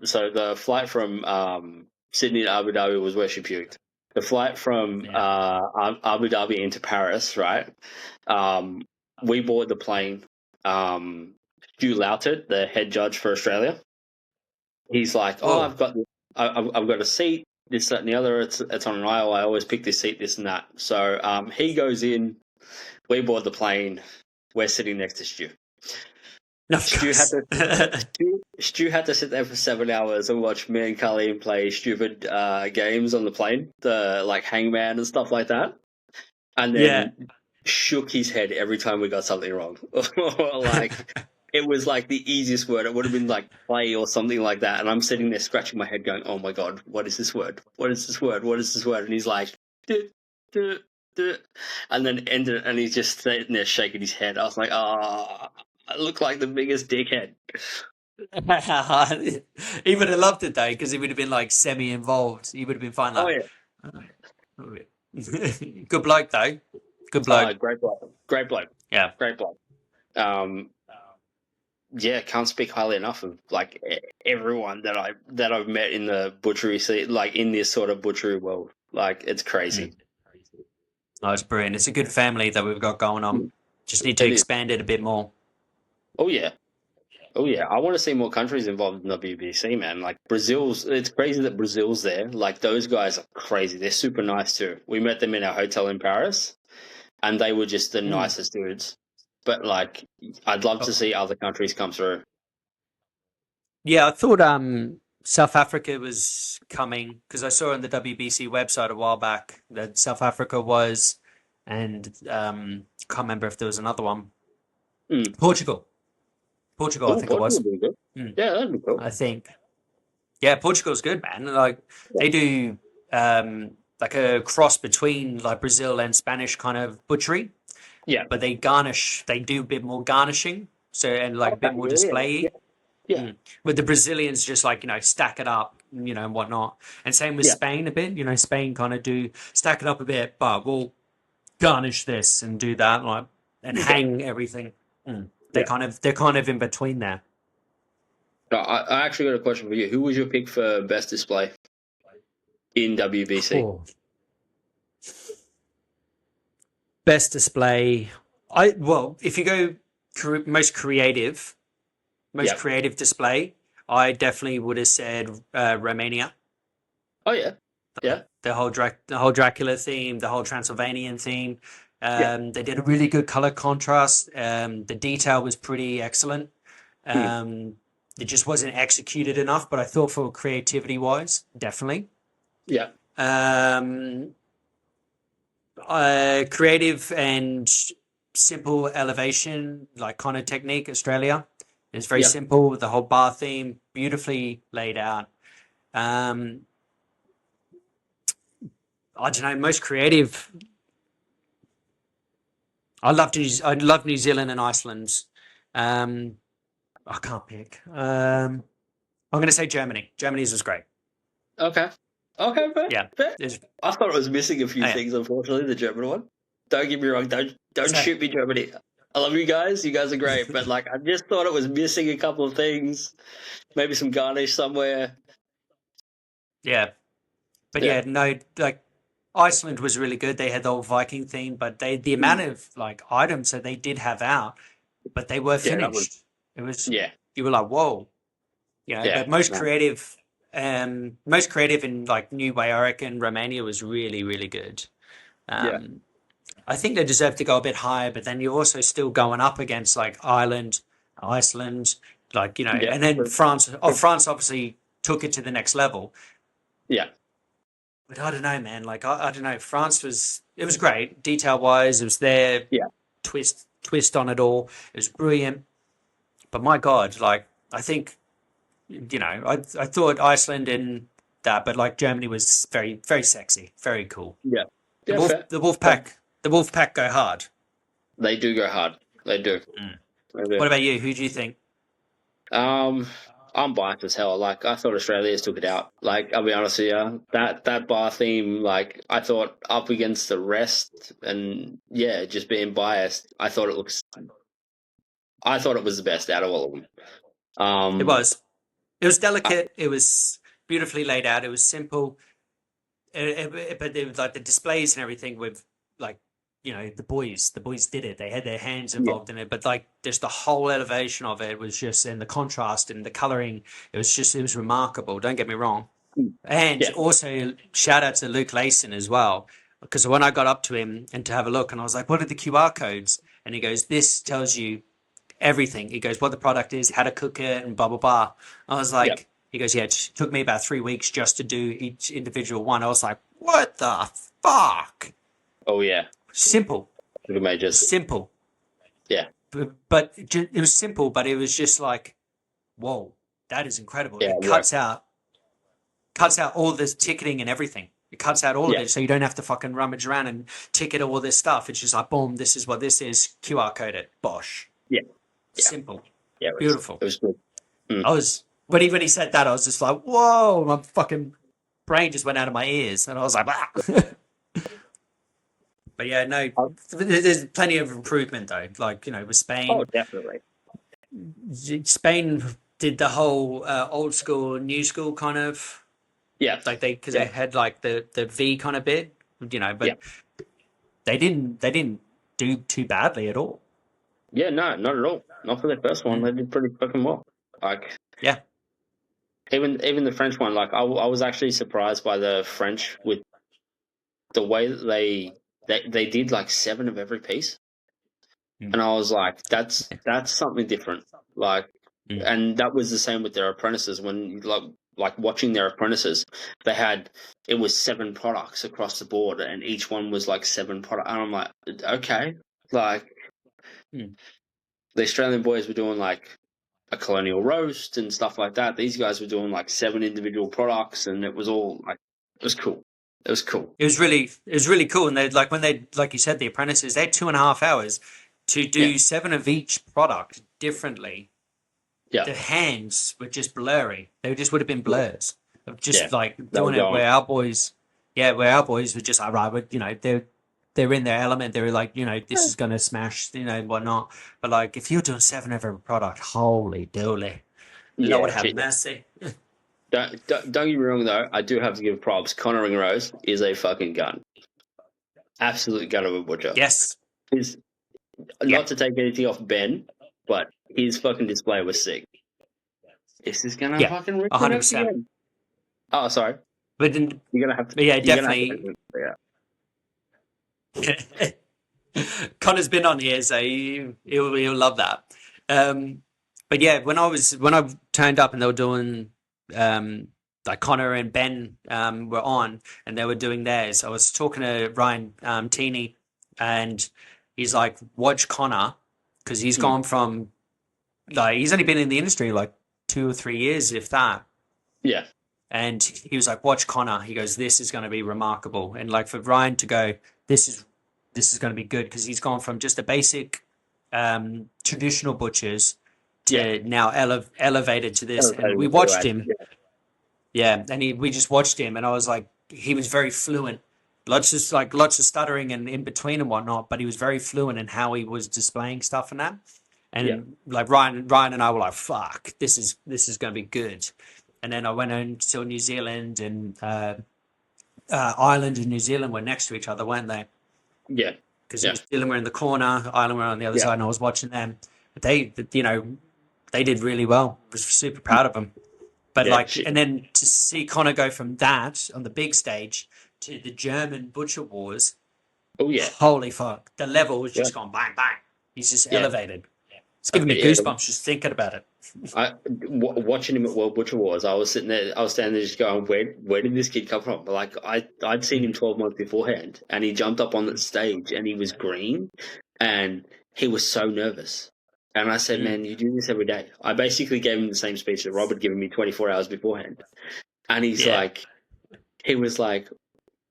so the flight from Sydney to Abu Dhabi was where she puked. The flight from Abu Dhabi into Paris, right? We board the plane. Stu Loughton, the head judge for Australia, he's like, "Oh, I've got a seat, this, that, and the other. It's on an aisle. I always pick this seat, this and that." So he goes in. We board the plane. We're sitting next to Stu. Stu had to sit there for 7 hours and watch me and Colleen play stupid games on the plane, the like hangman and stuff like that, and then shook his head every time we got something wrong. Like it was like the easiest word. It would have been like play or something like that, and I'm sitting there scratching my head, going, "Oh my god, what is this word? What is this word? What is this word?" And he's like, duh, duh, duh. And then ended, and he's just sitting there shaking his head. I was like, "Ah." I look like the biggest dickhead. He would have loved it though, because he would have been like semi-involved. He would have been fine. Like, oh, yeah. Good bloke though. Good bloke. Great bloke. Great bloke. Yeah. Great bloke. Yeah, can't speak highly enough of like everyone that I've met in the butchery scene, like in this sort of butchery world. Like it's crazy. Oh, it's brilliant. It's a good family that we've got going on. Just need to expand it a bit more. Oh yeah. I want to see more countries involved in WBC, man. Like it's crazy that Brazil's there. Like those guys are crazy. They're super nice too. We met them in our hotel in Paris, and they were just the nicest dudes. But like, I'd love to see other countries come through. Yeah, I thought South Africa was coming, because I saw on the WBC website a while back that South Africa was, and can't remember if there was another one. Portugal, I think it was. Yeah, that'd be cool. I think. Yeah, Portugal's good, man. Like they do like a cross between like Brazil and Spanish kind of butchery. Yeah. But they do a bit more garnishing. So, and like a bit more display. Yeah. But the Brazilians just like, stack it up, and whatnot. And same with Spain a bit. Spain kind of do stack it up a bit, but we'll garnish this and do that, like, and hang everything. They're kind of in between there. I actually got a question for you. Who was your pick for best display in WBC? Oh. Best display. If you go most creative display, I definitely would have said Romania. Oh yeah, yeah. The whole Dracula theme, the whole Transylvanian theme. They did a really good color contrast. The detail was pretty excellent. It just wasn't executed enough, but I thought for creativity wise, definitely. Yeah. Creative and simple elevation, like kind of technique, Australia. It's very simple. The whole bar theme, beautifully laid out. I don't know, most creative. I love New Zealand and Iceland. I can't pick. I'm going to say Germany. Germany's was great. Okay. Fair. Yeah. Fair. I thought it was missing a few things, unfortunately, the German one. Don't get me wrong. Don't shoot me, Germany. I love you guys. You guys are great. But like, I just thought it was missing a couple of things. Maybe some garnish somewhere. Yeah. But no, like, Iceland was really good. They had the whole Viking theme, but the amount of like items that they did have out, but they were Yeah, that was finished. It was yeah, you were like, whoa, yeah, But no, most creative in like New Way, I reckon Romania was really, really good. yeah, Um, I think they deserve to go a bit higher, but then you're also still going up against like Ireland, Iceland, yeah, and then France. Oh, France obviously took it to the next level. yeah, But I don't know, man. Like I don't know. France was it was great, detail wise. It was their yeah. twist on it all. It was brilliant. But my God, like I think I thought Iceland and that, but like Germany was very very sexy, very cool. Yeah. Yeah, fair. Fair. The wolf pack go hard. They do go hard. They do. Mm. They do. What about you? Who do you think? Um, I'm biased as hell. Like I thought Australia's took it out. Like I'll be honest with you, that bar theme, like I thought up against the rest, and yeah, just being biased, I thought it was the best out of all of them. It Um, was. It was I- delicate. It was beautifully laid out. It was simple. But it was like the displays and everything with like the boys did it. They had their hands yeah, involved in it. But like just the whole elevation of it was just and the contrast and the coloring. It was remarkable. Don't get me wrong. And yeah, also shout out to Luke Layson as well, because when I got up to him and to have a look, and I was like, "What are the QR codes?" And he goes, "This tells you everything." He goes, "What the product is, how to cook it, and blah blah blah." I was yeah. like, he goes, "Yeah, it took me about 3 weeks just to do each individual one." I was like, "What the fuck?" Oh yeah, Simple, the majors. simple, Yeah, but it was simple, but it was just like, whoa, that is incredible. yeah, It right. cuts out all this ticketing and everything. It cuts out all of Yeah, it, so you don't have to fucking rummage around and ticket all this stuff. It's just like, boom, this is what this is. QR code it. Bosh. yeah, yeah, Simple. yeah. Beautiful. It was good. I was when he said that, I was just like, whoa, my fucking brain just went out of my ears, and I was like, ah. But yeah, no, Um, there's plenty of improvement though. Like with Oh, Spain, definitely. Spain did the whole old school, new school kind of Yeah, like because yeah, they had like the V kind of bit, yeah, but they didn't do too badly at all. yeah. No, not at all. Not for the first one. Mm. They did pretty fucking well. Like Yeah, even the French one. Like I was actually surprised by the French with the way that they did like 7 of every piece, Mm. and I was like, that's something different. Like, Mm. and that was the same with their apprentices. When like watching their apprentices, it was 7 products across the board, and each one was like 7 product. And I'm like, okay, like Mm. the Australian boys were doing like a colonial roast and stuff like that. These guys were doing like 7 individual products, and it was all like it was cool. It was cool. It was really cool. And they like when they like you said, the apprentices, they had 2.5 hours to do Yeah, 7 of each product differently. yeah, The hands were just blurry. They just would have been yeah, blurs of yeah. just like They were doing it going. where our boys were just like, right, but, they're in their element. They're like, this is gonna smash, whatnot. But like, if you're doing 7 of every product, holy dooly, Yeah, Lord have mercy. don't get me wrong though. I do have to give props. Conor Rose is a fucking gun. Absolute gun of a butcher. Yes, His, yeah, not to take anything off Ben, but his fucking display was sick. Is this gonna yeah, fucking rip the next 100%. again? Oh, sorry. But but yeah, You're gonna have to. definitely. Yeah. Connor's been on here, so he'll love that. But yeah, when I turned up and they were doing like Connor and Ben were on and they were doing theirs, I was talking to Ryan Teeny, and he's like, "Watch Connor," because he's Mm. gone from like he's only been in the industry like 2 or 3 years, if that. Yeah. And he was like, "Watch Connor." He goes, "This is going to be remarkable." And like for Ryan to go, this is going to be good because he's gone from just a basic traditional butchers Yeah. to now elevated to this. And we Elevated watched to him, yeah, and we just watched him, and I was like, he was very fluent. Lots of stuttering and in between and whatnot, but he was very fluent in how he was displaying stuff and that. Yeah. And like Ryan and I were like, "Fuck, this is going to be good." And then I went on to New Zealand and Ireland and New Zealand were next to each other, weren't they? Yeah, Because yeah, New Zealand were in the corner, Ireland were on the other yeah, side, and I was watching them. But they did really well. I was super proud of them. But yeah. like, and then to see Connor go from that on the big stage to the German Butcher Wars, Oh yeah, holy fuck, the level was yeah, just gone bang bang. He's just yeah. elevated. It's giving me Yeah, goosebumps just thinking about it. watching him at World Butcher Wars, I was sitting there, I was standing there just going, where did this kid come from? Like I'd seen him 12 months beforehand, and he jumped up on the stage, and he was green, and he was so nervous. And I said, Mm. man, you do this every day. I basically gave him the same speech that Rob had given me 24 hours beforehand, and Yeah. he was like,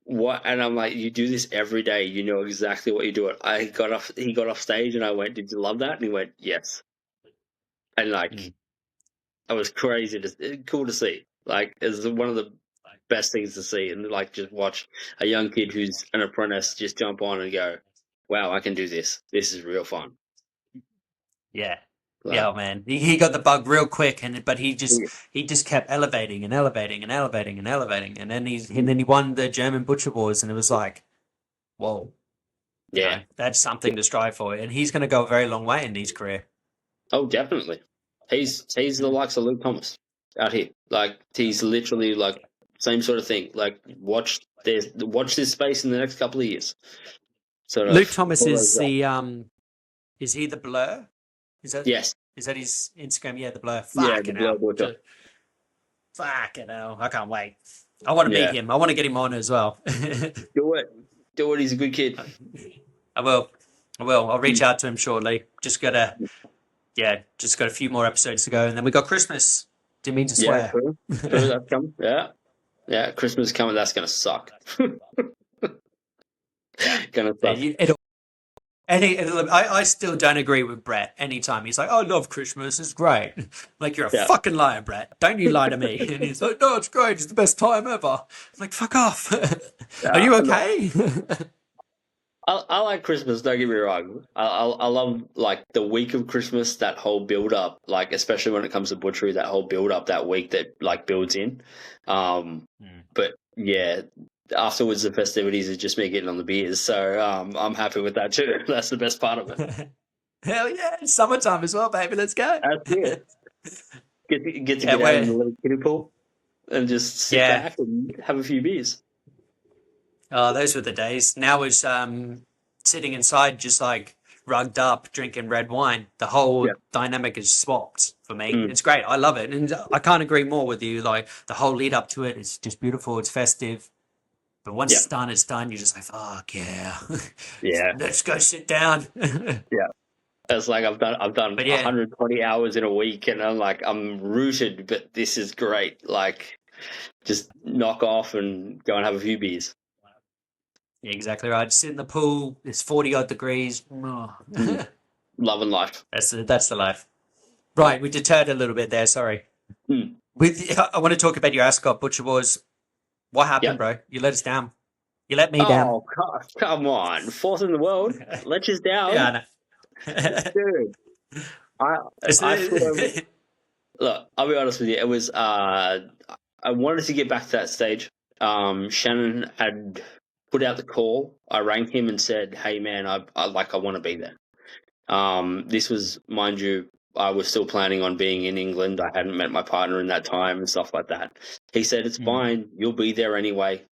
what? And I'm like, you do this every day. You know exactly what you do. He got off stage, and I went, did you love that? And he went, yes. And like, Mm. it was crazy, cool to see. Like, it's one of the best things to see, and like just watch a young kid who's an apprentice just jump on and go, "Wow, I can do this. This is real fun." Yeah. Yeah, Like, oh, man. He got the bug real quick, but he just kept elevating and elevating and elevating and elevating, and then he won the German Butcher Wars, and it was like, whoa, yeah. that's something to strive for, and he's going to go a very long way in his career. Oh, definitely. He's the likes of Luke Thomas out here. Like, he's literally like same sort of thing. Like, watch this space in the next couple of years. Sort Luke of. Thomas All is those, is he the Blur? yes. Is that his Instagram? Yeah, the Blur. Yeah, the Fucking Blur hell. Butcher. Fucking hell. I can't wait. I want to meet Yeah. him. I want to get him on as well. Do it. Do it. He's a good kid. I will. I'll reach out to him shortly. Just got a few more episodes to go, and then we got Christmas. Didn't mean to Yeah, swear. true. That's coming. Yeah. Yeah, Christmas is coming. That's gonna suck. Gonna suck. I still don't agree with Brett. Anytime he's like, "I love Christmas, it's great." Like, you're a Yeah. fucking liar, Brett. Don't you lie to me? And he's like, "No, it's great. It's the best time ever." I'm like, "Fuck off." Are you okay? I like Christmas. Don't get me wrong. I love like the week of Christmas. That whole build up, like especially when it comes to butchery, that whole build up that week that like builds in. But yeah, afterwards the festivities is just me getting on the beers. So I'm happy with that too. That's the best part of it. Hell yeah, it's summertime as well, baby. Let's go. That's it. Get Yeah, out in the little kiddie pool and just sit back and have a few beers. Oh, those were the days. Now it's sitting inside, just like rugged up, drinking red wine. The whole dynamic is swapped for me. It's great. I love it, and I can't agree more with you. Like, the whole lead up to it is just beautiful. It's festive, but once it's done, it's done. You're just like, fuck yeah, Yeah. let's go sit down. Yeah. It's like I've done 120 hours in a week, and I'm rooted, but this is great. Like, just knock off and go and have a few beers. Yeah, exactly right. Sit in the pool. It's 40 odd degrees. Oh. Loving life. That's the life. Right, we deterred a little bit there. Sorry. Mm. I want to talk about your Ascot Butcher Wars. What happened, bro? You let us down. You let me down. Oh, come on. Fourth in the world. Let you down. Yeah, I know. Dude. Look, I'll be honest with you. It was, I wanted to get back to that stage. Shannon had put out the call. I rang him and said, hey, man, I want to be there. This was, mind you, I was still planning on being in England. I hadn't met my partner in that time and stuff like that. He said, it's fine. You'll be there anyway,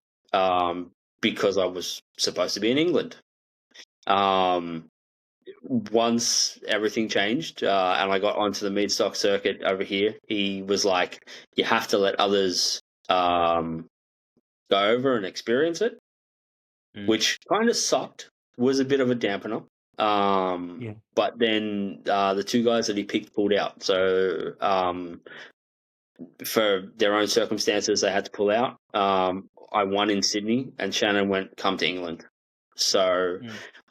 because I was supposed to be in England. Once everything changed and I got onto the meat stock circuit over here, he was like, you have to let others go over and experience it, which kind of sucked, was a bit of a dampener. But then the two guys that he picked pulled out. So for their own circumstances, they had to pull out. I won in Sydney, and Shannon went, come to England. So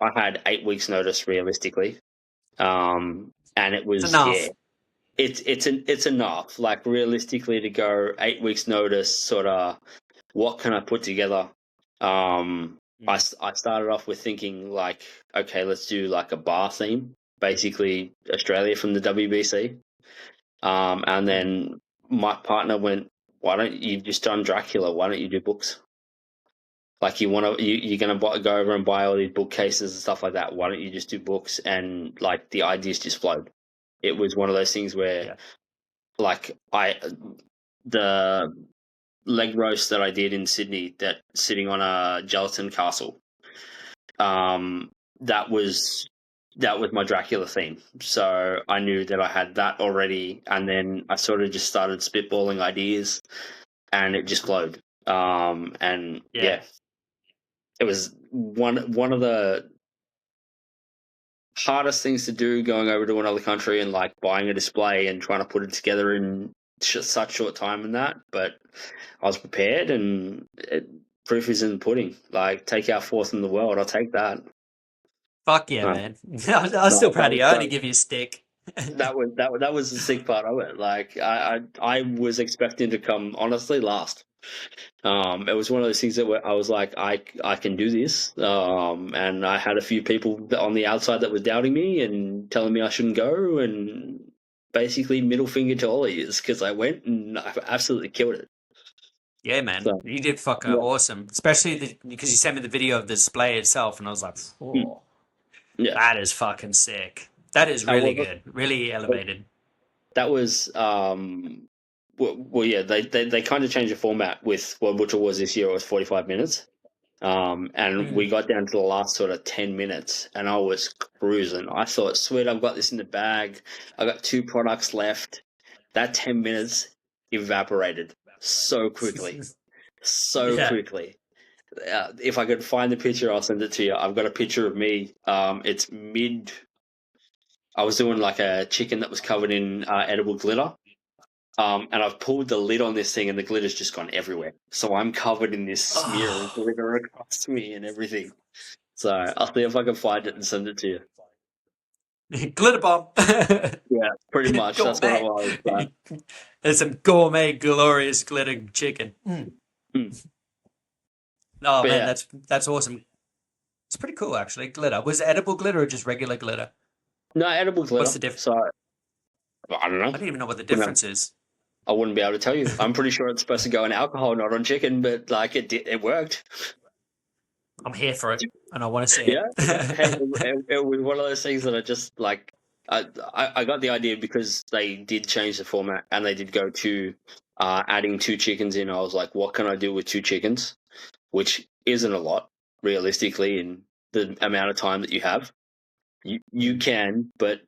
I had 8 weeks notice realistically. And it was, it's enough. Like, realistically, to go 8 weeks notice, sort of, what can I put together? I started off with thinking, like, okay, let's do like a bar theme, basically Australia from the WBC. And then my partner went, why don't you just done Dracula? Why don't you do books? Like you're gonna go over and buy all these bookcases and stuff like that. Why don't you just do books? And like the ideas just flowed. It was one of those things where, Yeah. like the leg roast that I did in Sydney, that sitting on a gelatin castle, that was my Dracula theme. So I knew that I had that already, and then I sort of just started spitballing ideas, and it just flowed. And yeah, it was one of the hardest things to do, going over to another country and like buying a display and trying to put it together in such short time and that. But I was prepared, and proof is in the pudding. Like, take our fourth in the world, I'll take that. Fuck yeah, No, man. I'm still proud of you. I only give you a stick. that was the sick part of it. Like, I was expecting to come honestly last. It was one of those things that I was like, I can do this. And I had a few people on the outside that was doubting me and telling me I shouldn't go, and basically middle finger to all of you, because I went and I absolutely killed it. Yeah, man. So You did fucking yeah, awesome. Especially because you sent me the video of the display itself, and I was like, Mm. oh, yeah. that is fucking sick. That is That really was good. Really elevated. that was well, yeah. They kind of changed the format with what Butcher was this year. It was 45 minutes. And we got down to the last sort of 10 minutes, and I was cruising. I thought, sweet, I've got this in the bag. I got 2 products left. That 10 minutes evaporated so quickly. So Yeah. quickly. If I could find the picture, I'll send it to you. I've got a picture of me. It's mid. I was doing like a chicken that was covered in edible glitter. And I've pulled the lid on this thing, and the glitter's just gone everywhere. So I'm covered in this smear of glitter across me and everything. So I'll see if I can find it and send it to you. Glitter bomb. Yeah, pretty much. That's what I Gourmet. was. There's some gourmet, glorious glitter chicken. Mm. Oh But man, yeah, that's awesome. It's pretty cool actually. Glitter. Was it edible glitter or just regular glitter? no edible glitter. What's the difference? So I don't know. I don't even know what the difference is. I wouldn't be able to tell you. I'm pretty sure it's supposed to go in alcohol, not on chicken, but like it worked. I'm here for it, and I want to see Yeah, hey, it. it was one of those things that I just like. I got the idea because they did change the format, and they did go to adding 2 chickens in. I was like, what can I do with 2 chickens? Which isn't a lot, realistically, in the amount of time that you have. You can, but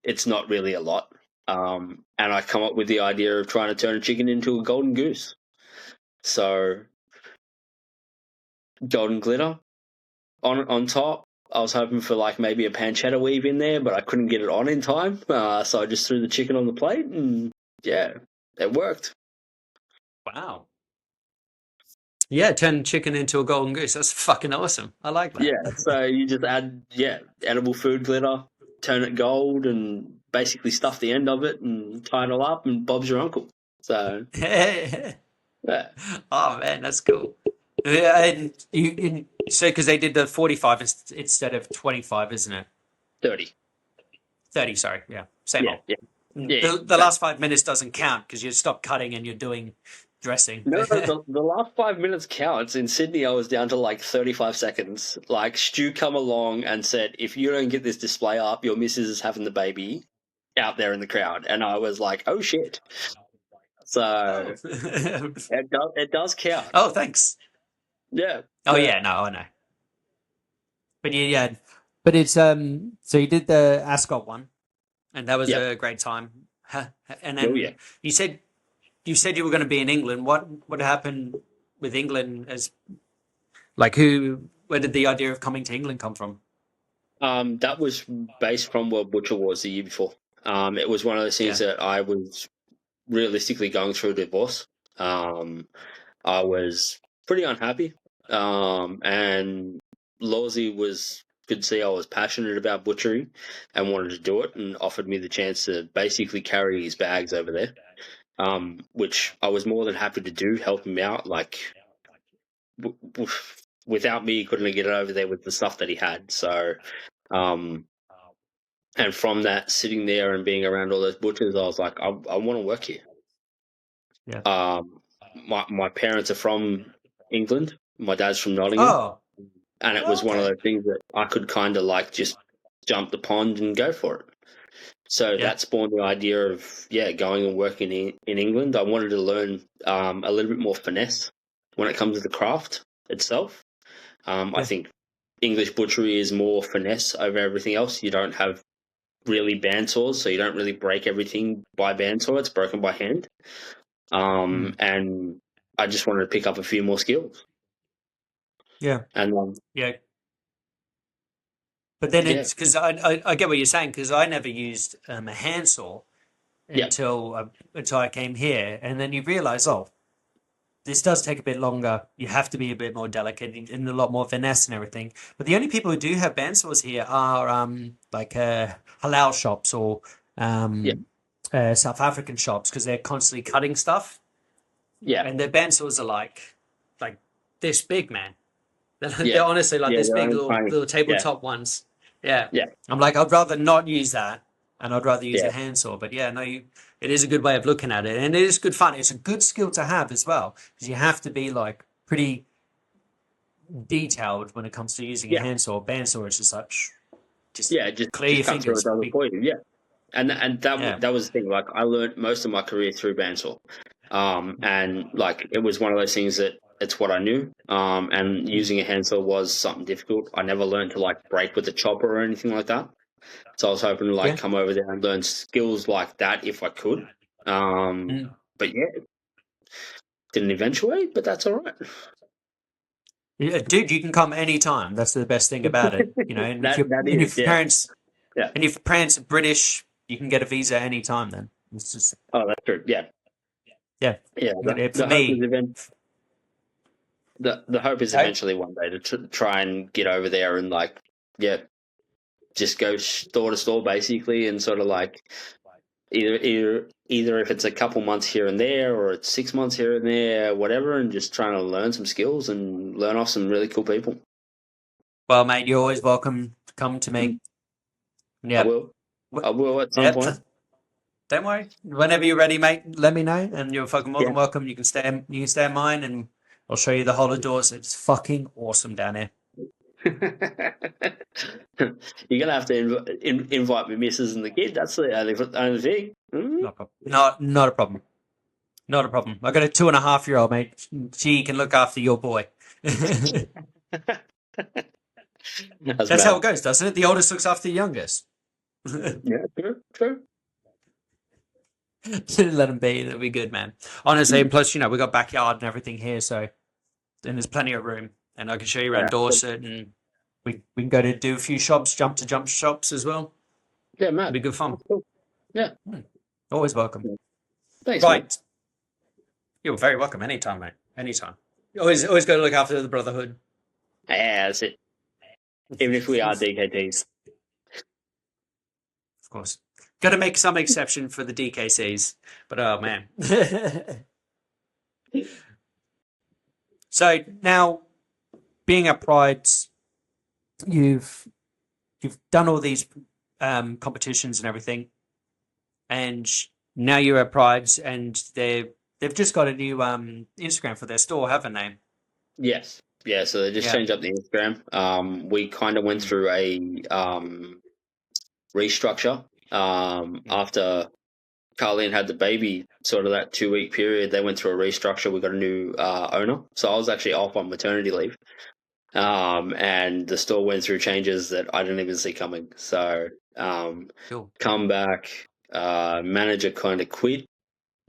it's not really a lot. And I come up with the idea of trying to turn a chicken into a golden goose. So golden glitter on top. I was hoping for like maybe a pancetta weave in there, but I couldn't get it on in time. So I just threw the chicken on the plate, and yeah, it worked. Wow. Yeah, turn chicken into a golden goose. That's fucking awesome. I like that. Yeah, so you just add edible food glitter, turn it gold, and basically stuff the end of it and tie it all up, and Bob's your uncle. So yeah, Oh man, that's cool. Yeah, and so because they did the 45 instead of 25, isn't it? 30. 30, sorry. Yeah, same Yeah, old. yeah, yeah. The last 5 minutes doesn't count because you stop cutting and you're doing dressing. No, the last 5 minutes counts. In Sydney, I was down to like 35 seconds. Like, Stu come along and said, if you don't get this display up, your missus is having the baby out there in the crowd. And I was like, oh shit. So it does count. Oh, thanks. Yeah. Oh yeah, no, I know. But yeah, but it's so you did the Ascot one, and that was Yeah. a great time. And Oh, then yeah. you said you were going to be in England. What happened with England? As like where did the idea of coming to England come from? That was based from World Butcher Wars the year before. It was one of those things that I was realistically going through a divorce. I was pretty unhappy. And Lawsy could see I was passionate about butchery and wanted to do it, and offered me the chance to basically carry his bags over there. Which I was more than happy to do, help him out. Like, without me, he couldn't get it over there with the stuff that he had. So, and from that, sitting there and being around all those butchers, I was like, I want to work here. Yeah. My parents are from England, My dad's from Nottingham, Oh, and it was one of okay. those things that I could kind of like just jump the pond and go for it. So Yeah. that spawned the idea of going and working in England. I wanted to learn a little bit more finesse when it comes to the craft itself. I Yeah. think English butchery is more finesse over everything else. You don't have really bandsaws, so you don't really break everything by bandsaw. It's broken by hand. Hmm. And I just wanted to pick up a few more skills. Yeah. And Yeah. But then yeah, it's because I get what you're saying because I never used a handsaw yeah, until I came here, and then you realize, oh, this does take a bit longer. You have to be a bit more delicate and a lot more finesse and everything. But the only people who do have bandsaws here are like halal shops or yeah, South African shops because they're constantly cutting stuff, yeah, and their bandsaws are like this big, man. yeah, They're honestly like yeah. this They're big only tiny. little Yeah, tabletop ones. Yeah. yeah, I'm like, I'd rather not use that and I'd rather use yeah, a handsaw. But yeah, no, it is a good way of looking at it. And it is good fun. It's a good skill to have as well because you have to be like pretty detailed when it comes to using a yeah, handsaw. Bandsaw is just such, just yeah. clear Just your cut through it fingers. does it for you. Yeah, and Yeah. that was the thing. Like I learned most of my career through bandsaw, and like it was one of those things that it's what I knew. And Mm. using a handsaw was something difficult. I never learned to like break with a chopper or anything like that. So I was hoping to like Yeah. come over there and learn skills like that if I could. Mm. But yeah, didn't eventuate, but that's all right. Yeah, dude, you can come anytime. That's the best thing about it, you know. And if That is, yeah, yeah. your parents are British, you can get a visa anytime. Then it's just Oh, that's true. Yeah, yeah. yeah. For The hope is me, the hope is I, eventually one day to try and get over there and like yeah, just go store to store basically, and sort of like either if it's a couple months here and there or it's 6 months here and there, whatever, and just trying to learn some skills and learn off some really cool people. well, mate, you're always welcome to come to me. I Yep. will. I will at some Yep. point. Don't worry. Whenever you're ready, mate, let me know, and you're fucking more Yeah. than welcome. You can stay in mine, and I'll show you the whole of Dorset. It's fucking awesome down here. You're gonna have to invite me, missus and the kid. That's the only thing. No problem. Not a problem. Not a problem. I got a 2.5-year-old, mate. She can look after your boy. That's That's how mad. it goes, doesn't it? The oldest looks after the youngest. Yeah, true. Let them be. It'll be good, man. Honestly, and plus, we got backyard and everything here, so and there's plenty of room, and I can show you around Yeah, Dorset, and we can go to do a few shops, jump shops as well. yeah, It'll mad. be good fun. Cool. Yeah, Always welcome. thanks, man. Right, you're very welcome anytime, mate. Anytime. You always got to look after the brotherhood. Yeah, that's it. Even if we are DKTs. Of course. Got to make some exception for the DKCs, but oh man. So now, being at Pride's, you've done all these competitions and everything, and now you're at Pride's, and they've just got a new Instagram for their store, haven't they? Yes. Yeah, so they just Yeah. changed up the Instagram. We kind of went through a restructure after Carlene had the baby, sort of that 2-week period. They went through a restructure. We got a new owner. So I was actually off on maternity leave. And the store went through changes that I didn't even see coming. So Cool. come back, manager kind of quit.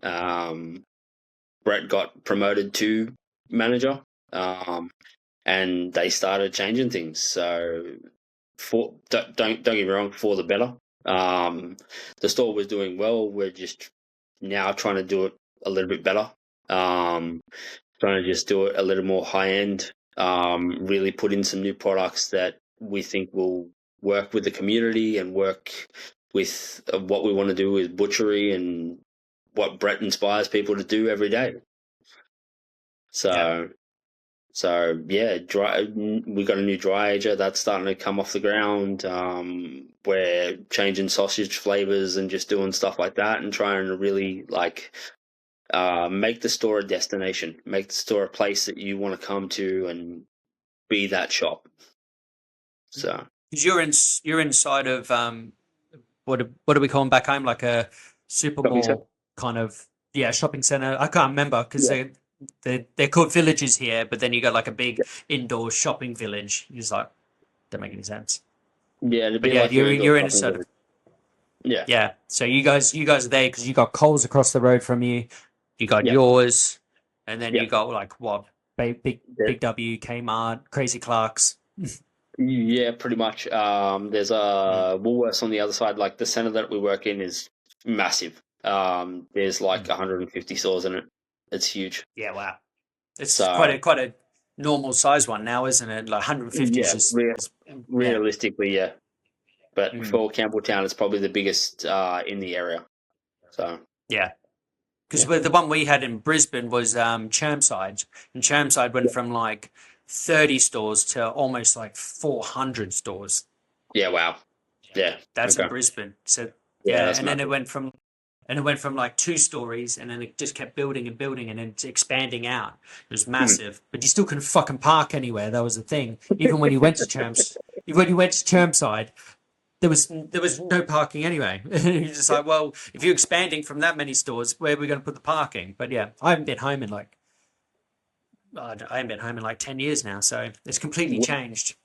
Brett got promoted to manager. And they started changing things. So don't get me wrong, for the better. The store was doing well. We're just now trying to do it a little bit better. Trying to just do it a little more high end. Really put in some new products that we think will work with the community and work with what we want to do with butchery and what Brett inspires people to do every day. So yeah, we got a new dry ager that's starting to come off the ground. We're changing sausage flavors and just doing stuff like that and trying to really like make the store a destination, make the store a place that you want to come to and be that shop. So because you're inside of what do we call them back home? Like a super shopping center. mall kind of, yeah, shopping center. I can't remember because Yeah. they're called villages here, but then you got like a big indoor shopping village. It's like, don't make any sense. Yeah, it'd But be yeah, like your indoor you're in a shopping sort of, village. Yeah, yeah. So you guys are there because you got Coles across the road from you. You got yeah, yours, and then yeah. you got like what big Yeah. W, Kmart, Crazy Clark's. Yeah, pretty much. There's Mm, a Woolworths on the other side. Like the center that we work in is massive. There's like mm. 150 stores in it. It's huge. Yeah, wow. It's So quite a normal size one now, isn't it? Like 150 is yeah, just yeah. realistically, yeah. But Mm, for Campbelltown, it's probably the biggest in the area. So yeah. Because yeah, the one we had in Brisbane was Chermside, and Chermside went yeah, from like 30 stores to almost like 400 stores. yeah. Wow. Yeah. That's in Okay. Brisbane. So Yeah, yeah, that's and then massive. it went from like 2 stories, and then it just kept building and building, and then expanding out. It was Hmm. massive, but you still couldn't fucking park anywhere. That was the thing. Even when you went to even when you went to Chermside, there was no parking anyway. You're just Yeah. like, well, if you're expanding from that many stores, where are we going to put the parking? But yeah, I haven't been home in like I haven't been home in like 10 years now, so it's completely changed.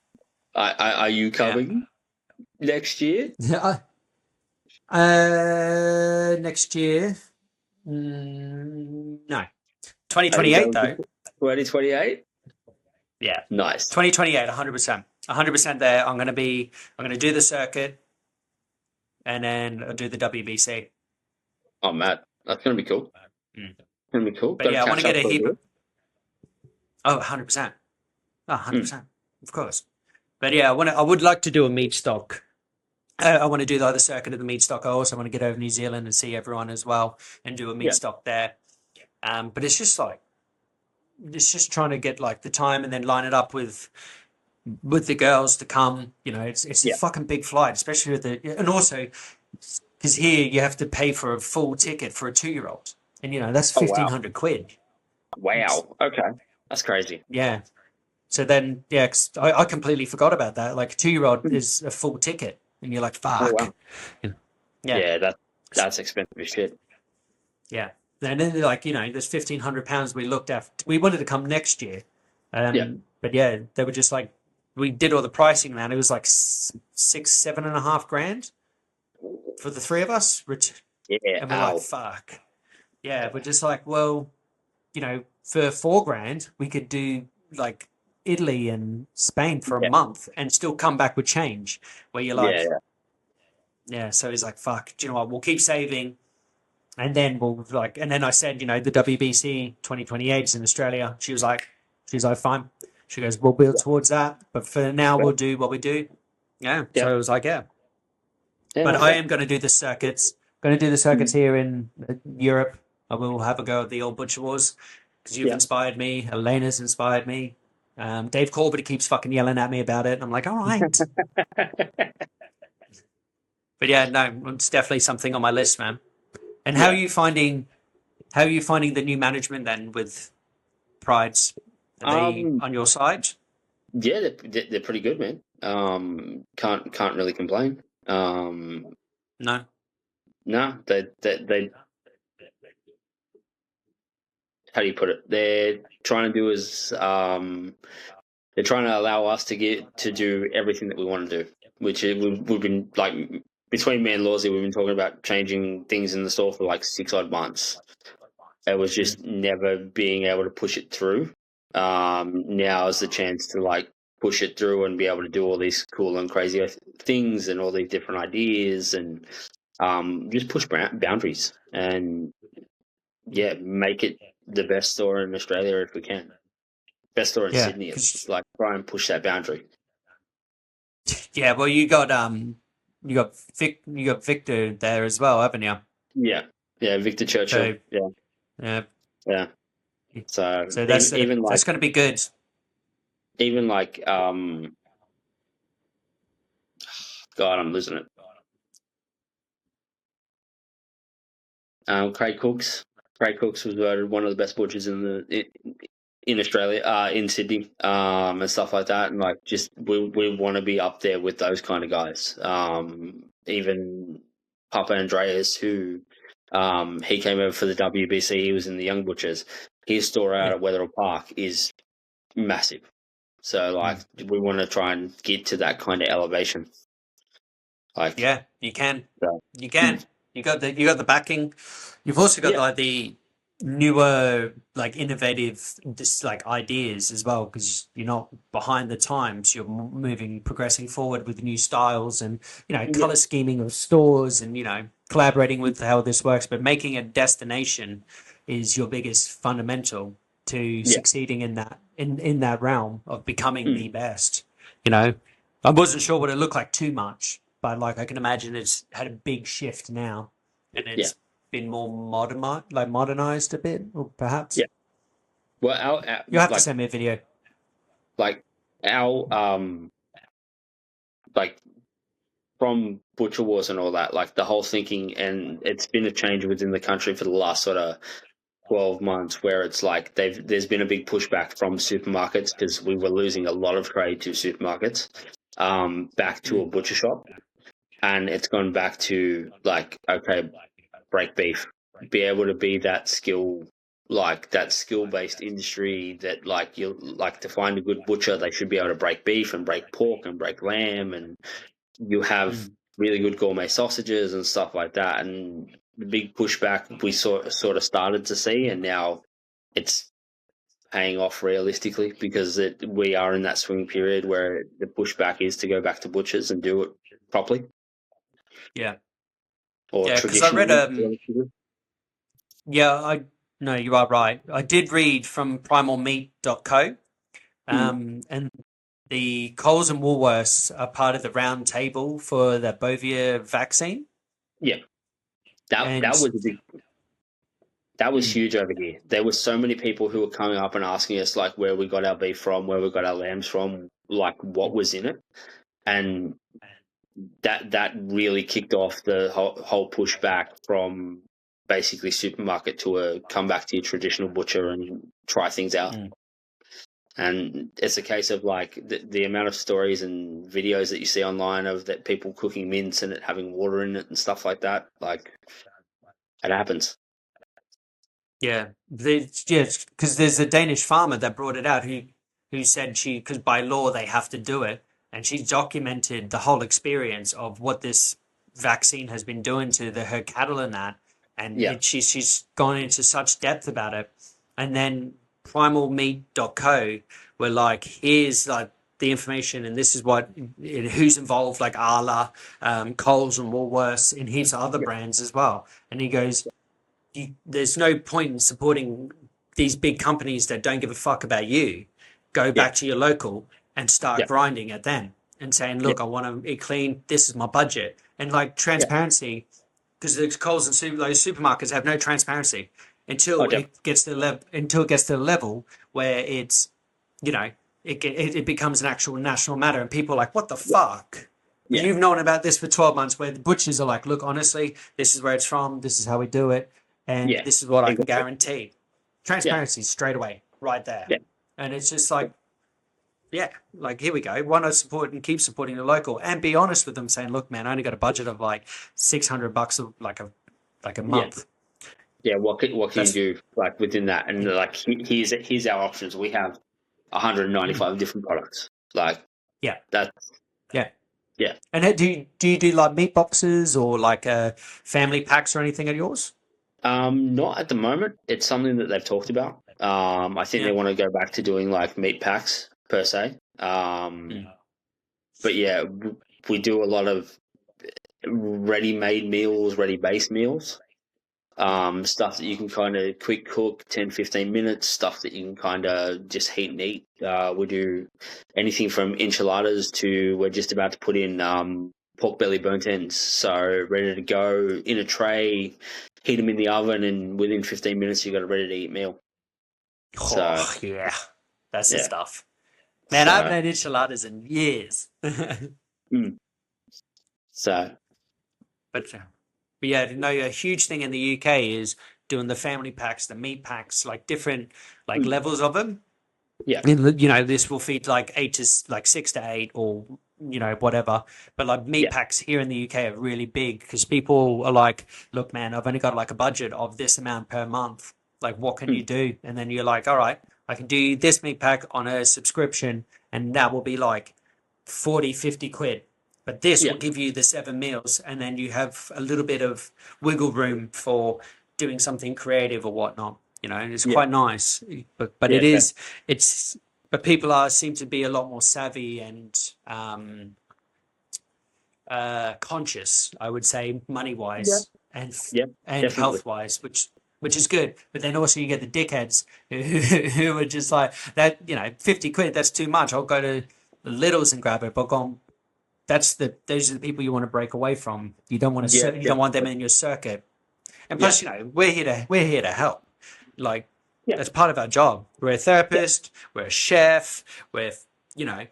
Are you Yeah. coming next year? Next year, no, twenty Are twenty you eight going though. 2028? Yeah, Nice. 2028, 100% there. I'm gonna do the circuit, and then I'll do the WBC. Oh, Matt, that's gonna be cool. Mm. Gonna be cool. But Got to yeah, I want to catch get up a for a heap bit. of. Oh, 100%. Oh, Mm. 100%. Of course. But yeah, I would like to do a meat stock. I want to do the other circuit of the meat stock. I also want to get over New Zealand and see everyone as well and do a meat Yeah. stock there. But it's just like it's just trying to get like the time and then line it up with the girls to come. You know, it's a Yeah. fucking big flight, especially with the and also because here you have to pay for a full ticket for a 2 year old, and you know that's Oh fifteen wow. hundred quid. Wow. Okay. That's crazy. Yeah. So then, yeah, 'cause I completely forgot about that. Like a 2 year old Mm. is a full ticket, and you're like, Oh fuck. wow. Yeah, Yeah, that's expensive as shit. yeah. And then they're like, you know, there's £1,500 we looked at. We wanted to come next year, Yeah. but yeah, they were just like, we did all the pricing, man. It was like 7.5 grand for the three of us, Yeah. and we're like, Ow. fuck. Yeah, we're just like, well, you know, for 4 grand, we could do like Italy and Spain for a Yeah. month and still come back with change. Where you're Yeah. like, Yeah. yeah. So he's like, fuck. Do you know what? We'll keep saving, and then we'll like. And then I said, you know, the WBC 2028 is in Australia. She's like, fine. She goes, we'll build towards that, but for now, Yeah. we'll do what we do. Yeah. Yeah. So I was like, yeah. Yeah. But I Okay. am going to do the circuits. Going to do the circuits here in Europe. I will have a go at the old Butcher Wars because you've Yeah. inspired me. Elena's inspired me. Dave Corbett keeps fucking yelling at me about it. And I'm like, all right. But yeah, no, it's definitely something on my list, man. And how are Yeah. you finding? How are you finding the new management then with Pride's? Are they Um. on your side? Yeah, they're pretty good, man. Can't really complain. No. No, they how do you put it? They're trying to do they're trying to allow us to get to do everything that we want to do, which we've been like between me and Lawsy, we've been talking about changing things in the store for like 6 odd months. It was just never being able to push it through. Now is the chance to like push it through and be able to do all these cool and crazy things and all these different ideas and just push boundaries and yeah, make it the best store in Australia if we can. Best store in Yeah. Sydney, at least. Like try and push that boundary. Yeah. Well, you got Victor there as well, haven't you? Yeah, yeah, Victor Churchill. So Yeah, yeah. yeah. So So even that's like going to be good. even like God, I'm losing it. Craig Cooks. Craig Cooks was voted one of the best butchers in Australia, in Sydney, and stuff like that. And like, just we want to be up there with those kind of guys. Even Papa Andreas, who he came over for the WBC. He was in the Young Butchers. His store out at Wetherill Park is massive. So like, we want to try and get to that kind of elevation. Like, yeah, you can. So, You can. You got the backing. You've also got like the newer, like innovative, just like ideas as well, because you're not behind the times. You're moving, progressing forward with new styles and color scheming of stores and collaborating with how this works. But making a destination is your biggest fundamental to succeeding in that realm of becoming the best. I wasn't sure what it looked like too much. But like I can imagine it's had a big shift now, and it's been more modernized a bit, or perhaps. Yeah. Well, you'll have to send me a video. Like like from Butcher Wars and all that, like the whole thinking, and it's been a change within the country for the last sort of 12 months, where it's like there's been a big pushback from supermarkets because we were losing a lot of trade to supermarkets, back to a butcher shop. And it's gone back to like, okay, break beef, be able to be that skill-based industry that like, you like to find a good butcher, they should be able to break beef and break pork and break lamb, and you have really good gourmet sausages and stuff like that. And the big pushback we sort of started to see, and now it's paying off realistically, because we are in that swing period where the pushback is to go back to butchers and do it properly. Yeah. Or because I read no, you are right. I did read from primalmeat.co, and the Coles and Woolworths are part of the round table for the Bovia vaccine. Yeah, that was huge over here. There were so many people who were coming up and asking us like where we got our beef from, where we got our lambs from, like what was in it, and that really kicked off the whole pushback from basically supermarket to a come back to your traditional butcher and try things out. And it's a case of like the amount of stories and videos that you see online of that people cooking mince and it having water in it and stuff like that. Like, it happens. Yeah, because there's a Danish farmer that brought it out who said because by law they have to do it, and she documented the whole experience of what this vaccine has been doing to her cattle and that, and she's gone into such depth about it. And then primalmeat.co were like, here's like the information, and this is who's involved, like Arla, Coles and Woolworths, and here's other brands as well. And he goes, there's no point in supporting these big companies that don't give a fuck about you. Go back to your local and start grinding at them and saying, look, I want to eat clean. This is my budget. And like transparency, because the Coles and those supermarkets have no transparency until it gets to the level where it's, it becomes an actual national matter, and people are like, what the fuck? You've known about this for 12 months, where the butchers are like, look, honestly, this is where it's from. This is how we do it. And this is what I can guarantee. Transparency straight away, right there. Yeah. And it's just like, like, here we go. Why not support and keep supporting the local, and be honest with them, saying, look, man, I only got a budget of like $600 like a month. Yeah, what can you do like within that? And like, here's our options. We have 195 different products. Like, yeah. And do you do like meat boxes or like family packs or anything at yours? Not at the moment. It's something that they've talked about. I think they want to go back to doing like meat packs per se. But yeah, we do a lot of ready-made meals, ready-based meals. Stuff that you can kind of quick cook, 10, 15 minutes, stuff that you can kind of just heat and eat. We do anything from enchiladas to, we're just about to put in pork belly burnt ends. So ready to go in a tray, heat them in the oven, and within 15 minutes you've got a ready-to-eat meal. That's the stuff. Man, I haven't had enchiladas in years. So. But yeah, no, a huge thing in the UK is doing the family packs, the meat packs, like different like levels of them. Yeah. And, you know, this will feed like 6 to 8 or, you know, whatever. But like meat Yeah. packs here in the UK are really big because people are like, look, man, I've only got like a budget of this amount per month. Like, what can you do? And then you're like, all right, I can do this meat pack on a subscription and that will be like 40, 50 quid. But this Yeah. will give you the 7 meals, and then you have a little bit of wiggle room for doing something creative or whatnot. You know, and it's Yeah. quite nice. But Yeah, it is it's but people are seem to be a lot more savvy and conscious, I would say, money wise and Yeah, and definitely. health wise, which is good. But then also you get the dickheads who are just like that. You know, 50 quid, that's too much. I'll go to the Littles and grab it. But go those are the people you want to break away from. You don't want to Yeah, you don't want them in your circuit. And Yeah. plus, you know, we're here to help. Like Yeah. that's part of our job. We're a therapist, we're a chef, we're, you know,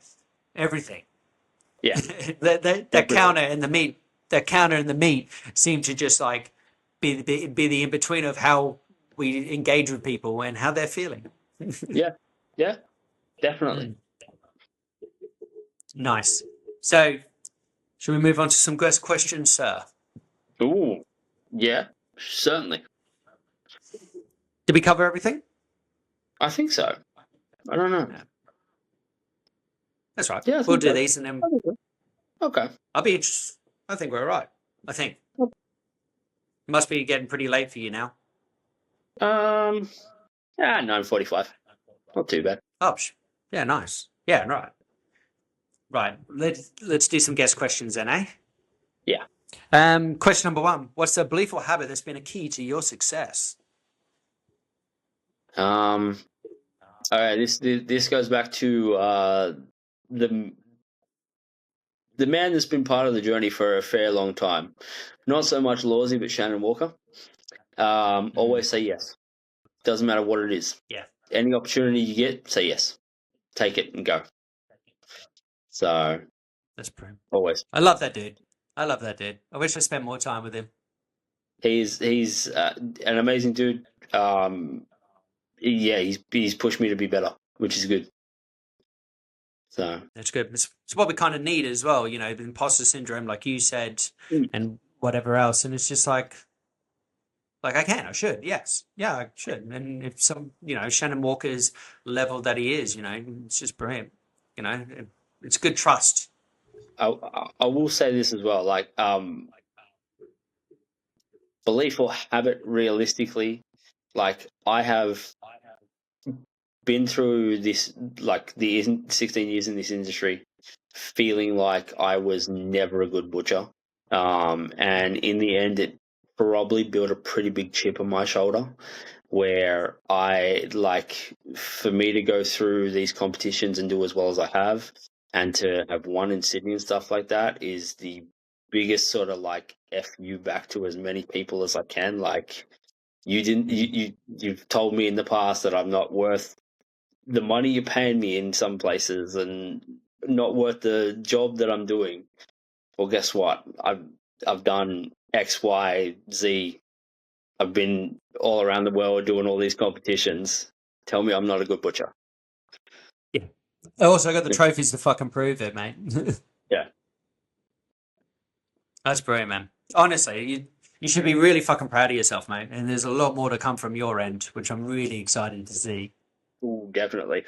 everything. Yeah. that Definitely. counter and the meat seem to just like be the in between of how we engage with people and how they're feeling. Yeah. Yeah. Definitely. Nice. So, should we move on to some questions, sir? Ooh. Yeah. Certainly. Did we cover everything? I think so. I don't know. That's right. Yeah, I We'll think do so. these and then I think so. Okay. I'll be interested. I think we're all right. I think. It must be getting pretty late for you now. Yeah, 9:45. Not too bad. Oh, yeah, nice. Yeah, right. Right. Let's do some guest questions then, eh? Yeah. Question number 1. What's a belief or habit that's been a key to your success? All right. This goes back to the man that's been part of the journey for a fair long time. Not so much Lawsy, but Shannon Walker. Always say yes. Doesn't matter what it is. Yeah. Any opportunity you get, say yes. Take it and go. So That's pretty. always. I love that dude. I wish I spent more time with him. He's an amazing dude. Yeah, he's pushed me to be better, which is good. So That's good. It's what we kind of need as well, you know, the imposter syndrome, like you said, and whatever else. And it's just like I should, yes, yeah, I should. And if some, you know, Shannon Walker's level that he is, you know, it's just brilliant. You know, it's good trust. I will say this as well, like belief or habit. Realistically, like I have been through this, like the 16 years in this industry, feeling like I was never a good butcher. And in the end, it probably built a pretty big chip on my shoulder where for me to go through these competitions and do as well as I have and to have won in Sydney and stuff like that is the biggest sort of like F you back to as many people as I can. Like you've told me in the past that I'm not worth the money you're paying me in some places and not worth the job that I'm doing. Well, guess what? I've done X, Y, Z. I've been all around the world doing all these competitions. Tell me I'm not a good butcher. Yeah. I also got the trophies to fucking prove it, mate. Yeah. That's brilliant, man. Honestly, you should be really fucking proud of yourself, mate. And there's a lot more to come from your end, which I'm really excited to see. Ooh, definitely.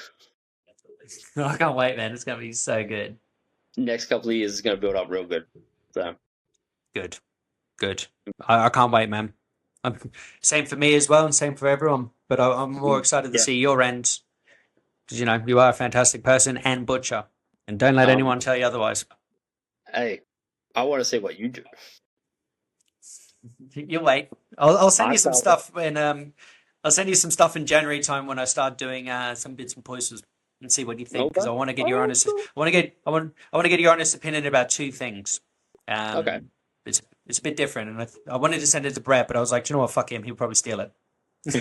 I can't wait, man. It's going to be so good. Next couple of years is going to build up real good. So Good. I can't wait, man. Same for me as well, and same for everyone. But I'm more excited to see your end because you know you are a fantastic person and butcher, and don't let anyone tell you otherwise. Hey, I want to see what you do. You wait. I'll send you some stuff when I'll send you some stuff in January time when I start doing some bits and pieces and see what you think because I want to get your honest. I want to get your honest opinion about 2 things. Okay. It's a bit different, and I wanted to send it to Brett, but I was like, you know what, fuck him, he'll probably steal it. He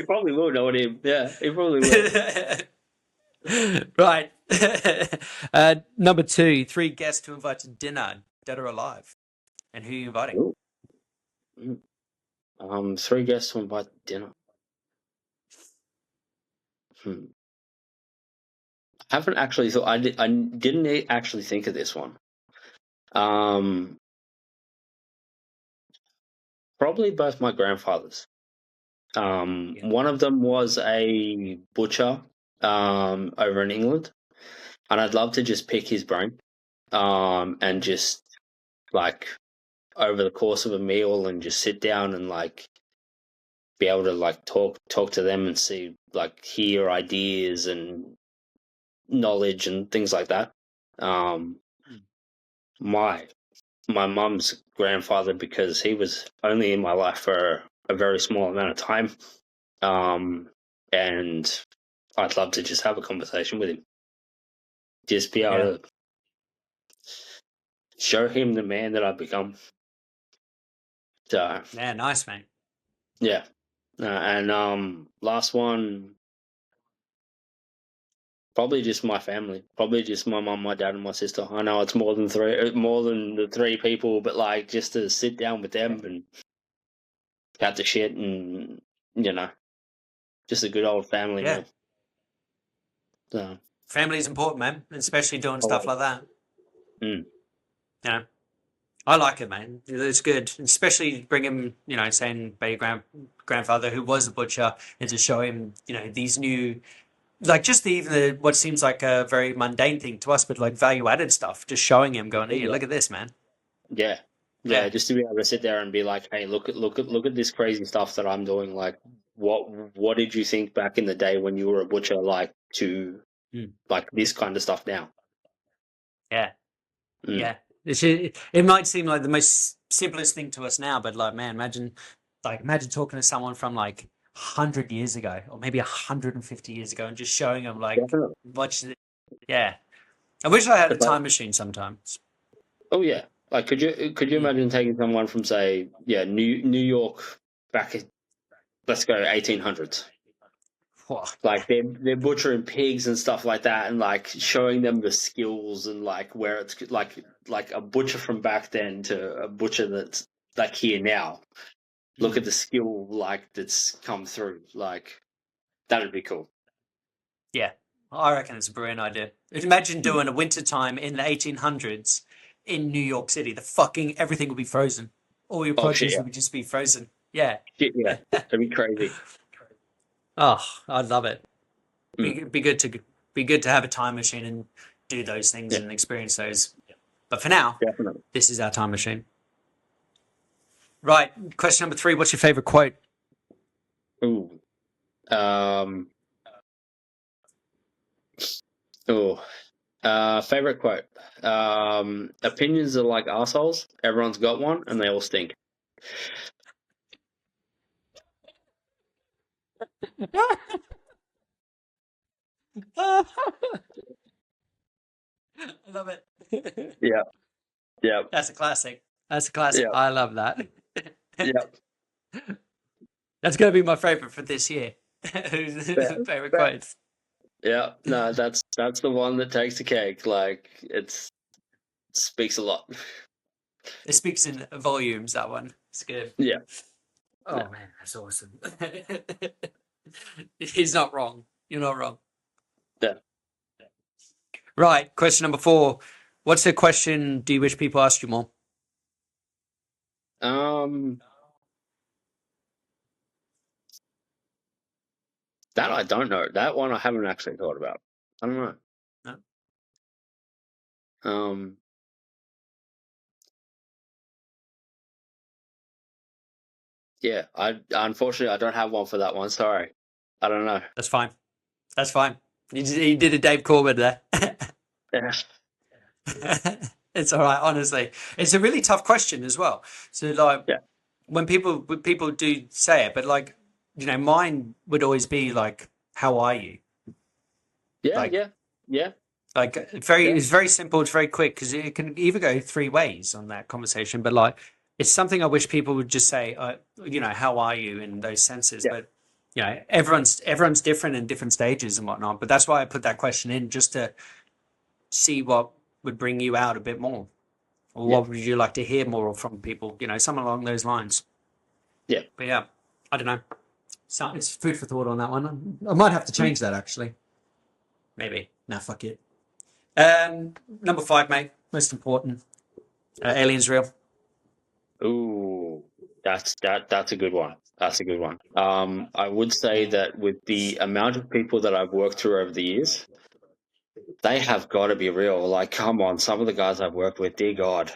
probably will know what him. Yeah, he probably will. Right. Number 2, 3 guests to invite to dinner, dead or alive, and who are you inviting? Ooh. Three guests on my dinner. Hmm. I haven't actually thought. I didn't actually think of this one. Probably both my grandfathers. One of them was a butcher over in England, and I'd love to just pick his brain and just like over the course of a meal and just sit down and like be able to like talk to them and see like hear ideas and knowledge and things like that. My mum's grandfather, because he was only in my life for a very small amount of time, and I'd love to just have a conversation with him, just be able to show him the man that I've become. So Yeah, nice, mate. yeah, and last one, probably just my family, probably just my mum, my dad, and my sister. I know it's more than the three people, but like just to sit down with them and have the shit and just a good old family Yeah. meal. So Family's important, man, especially doing stuff like that. Mm. Yeah. I like it, man. It's good, especially bring him, saying by your grandfather who was a butcher, and to show him, these new, like just even what seems like a very mundane thing to us, but like value added stuff. Just showing him, going, "Hey, look at this, man." Yeah, just to be able to sit there and be like, "Hey, look at this crazy stuff that I'm doing. Like, what did you think back in the day when you were a butcher? Like to like this kind of stuff now." Yeah, yeah. It might seem like the most simplest thing to us now, but like, man, imagine talking to someone from like 100 years ago, or maybe 150 years ago, and just showing them like Definitely. Yeah. I wish I had a It's like, time machine sometimes. oh yeah, like could you imagine taking someone from say New York back in, let's go 1800s. Whoa. Like they're butchering pigs and stuff like that, and like showing them the skills and like where it's like a butcher from back then to a butcher that's like here now. Look at the skill like that's come through. Like that'd be cool. Yeah, I reckon it's a brilliant idea. Imagine doing a winter time in the 1800s in New York City. The fucking everything would be frozen. All your Oh shit, produce yeah, would just be frozen. Yeah. shit, yeah, that'd be crazy. Oh, I'd love it. Mm. Be good to have a time machine and do those things Yeah, and experience those. But for now, definitely. this is our time machine. Right. Question number 3. What's your favorite quote? Ooh, um, favorite quote. Opinions are like assholes. Everyone's got one, and they all stink. I love it. Yeah, yeah, That's a classic. That's a classic. yeah, I love that. yeah. That's going to be my favorite for this year. Fair, Favorite fair. quotes. Yeah, no, that's the one that takes the cake. Like it speaks a lot. It speaks in volumes, that one. It's good. Yeah, Oh, man, that's awesome. He's not wrong. You're not wrong. yeah. Right. Question number 4. What's the question do you wish people asked you more? That I don't know. That one I haven't actually thought about. I don't know. No? Um, yeah, I unfortunately I don't have one for that one. Sorry, I don't know. That's fine. That's fine. You did a Dave Corbett there. Yeah, It's all right, honestly. It's a really tough question as well. So, like, yeah, when people do say it, but like, mine would always be like, "How are you?" yeah, Like, yeah, yeah, yeah. it's very simple. It's very quick because it can either go 3 ways on that conversation. But like, it's something I wish people would just say, "How are you?" in those senses. Yeah. But everyone's different in different stages and whatnot. But that's why I put that question in just to see what would bring you out a bit more, or Yeah. what would you like to hear more from people? Something along those lines. Yeah. But yeah, I don't know. So it's food for thought on that one. I might have to change that actually. Maybe. Nah, fuck it. Number 5, mate. Most important. Aliens real. Ooh, that's a good one. That's a good one. I would say that with the amount of people that I've worked through over the years, they have got to be real. Like, come on, some of the guys I've worked with, dear God,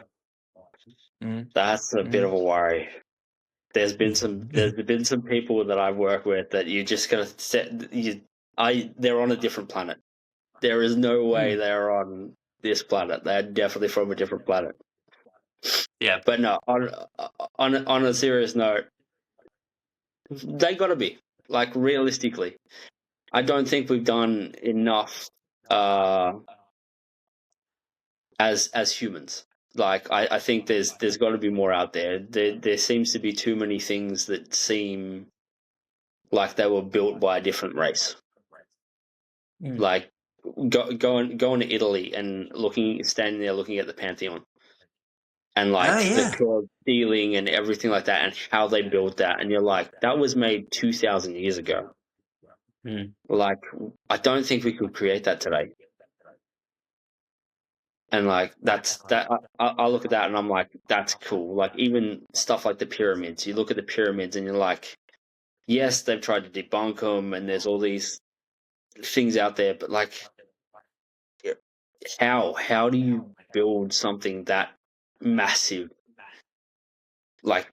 that's a bit of a worry. There's been some people that I've worked with that you just gotta they're on a different planet. There is no way they're on this planet. They're definitely from a different planet. Yeah. But no, on a serious note, they got to be, like, realistically. I don't think we've done enough as humans. Like, I think there's got to be more out there. There seems to be too many things that seem like they were built by a different race. Like, going to Italy and standing there looking at the Pantheon, and like the curved ceiling and everything like that, and how they built that, and you're like, that was made 2,000 years ago. Like, I don't think we could create that today. And like, I look at that and I'm like, that's cool. Like, even stuff like the pyramids. You look at the pyramids and you're like, yes, they've tried to debunk them, and there's all these things out there, but like, how do you build something that massive, like,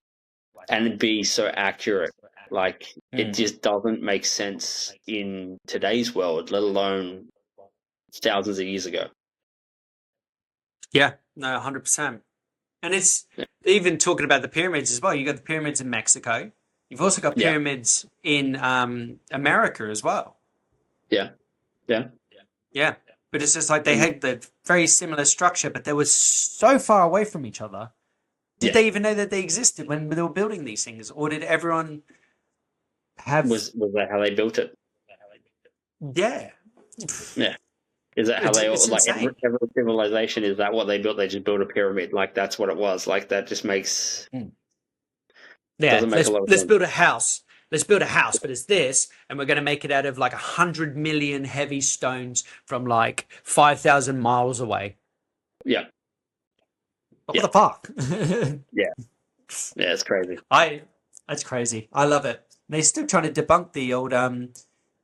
and be so accurate? Like, it just doesn't make sense in today's world, let alone thousands of years ago. Yeah, no, 100%. And it's even talking about the pyramids as well. You got the pyramids in Mexico. You've also got pyramids in America as well. Yeah. Yeah. But it's just like they had the very similar structure, but they were so far away from each other. Did they even know that they existed when they were building these things? Or did everyone have... Was that how they built it? Yeah. Yeah. Is that how it's like, insane. every civilization, is that what they built? They just built a pyramid. Like, that's what it was. Like, that just makes... doesn't make a lot of let's sense. build a house. Let's build a house, but it's this, and we're going to make it out of like 100 million heavy stones from like 5,000 miles away. Yeah. What the fuck? Yeah, it's crazy. That's crazy. I love it. They're still trying to debunk the old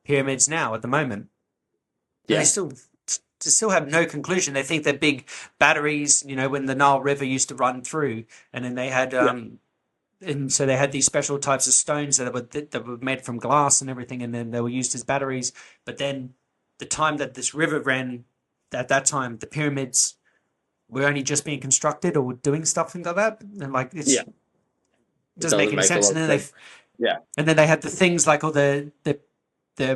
pyramids now at the moment. Yeah. They still have no conclusion. They think they're big batteries, when the Nile River used to run through, and then they had and so they had these special types of stones that were made from glass and everything, and then they were used as batteries. But then the time that this river ran, at that time, the pyramids were only just being constructed or doing stuff like that, and like it doesn't make any sense. And then and then they had the things like all the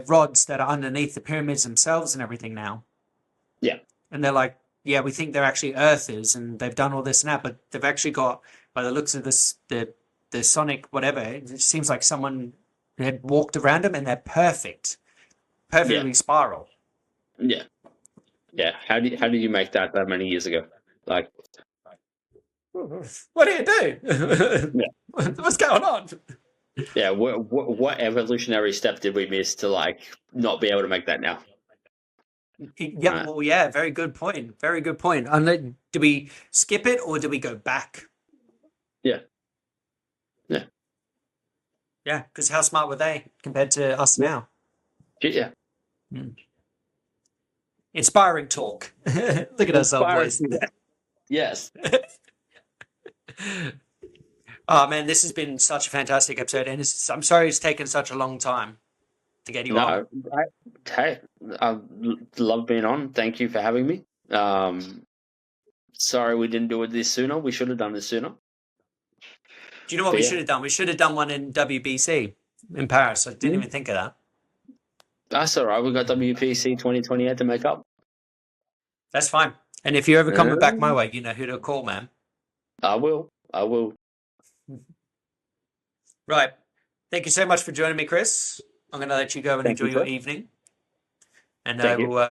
rods that are underneath the pyramids themselves and everything now. Yeah. And they're like, we think they're actually earthers, and they've done all this and that, but they've actually got, by the looks of this, the sonic whatever, it seems like someone had walked around them, and they're perfectly spiral. Yeah. How do you make that many years ago? Like, what do you do? What's going on? Yeah, what evolutionary step did we miss to, like, not be able to make that now? Yeah, well, very good point. Very good point. And do we skip it or do we go back? Yeah. Yeah, because how smart were they compared to us now? Yeah. Inspiring talk. Look at us, old boys. Yes. Oh man, this has been such a fantastic episode, and I'm sorry it's taken such a long time to get you on. Hey, I love being on. Thank you for having me. Sorry we didn't do it this sooner. We should have done this sooner. Do you know what we should have done? We should have done one in WBC in Paris. I didn't even think of that. That's all right. We got WPC 2028 to make up. That's fine. And if you're ever coming back my way, you know who to call, man. I will. Right. Thank you so much for joining me, Chris. I'm going to let you go and enjoy your evening. And we'll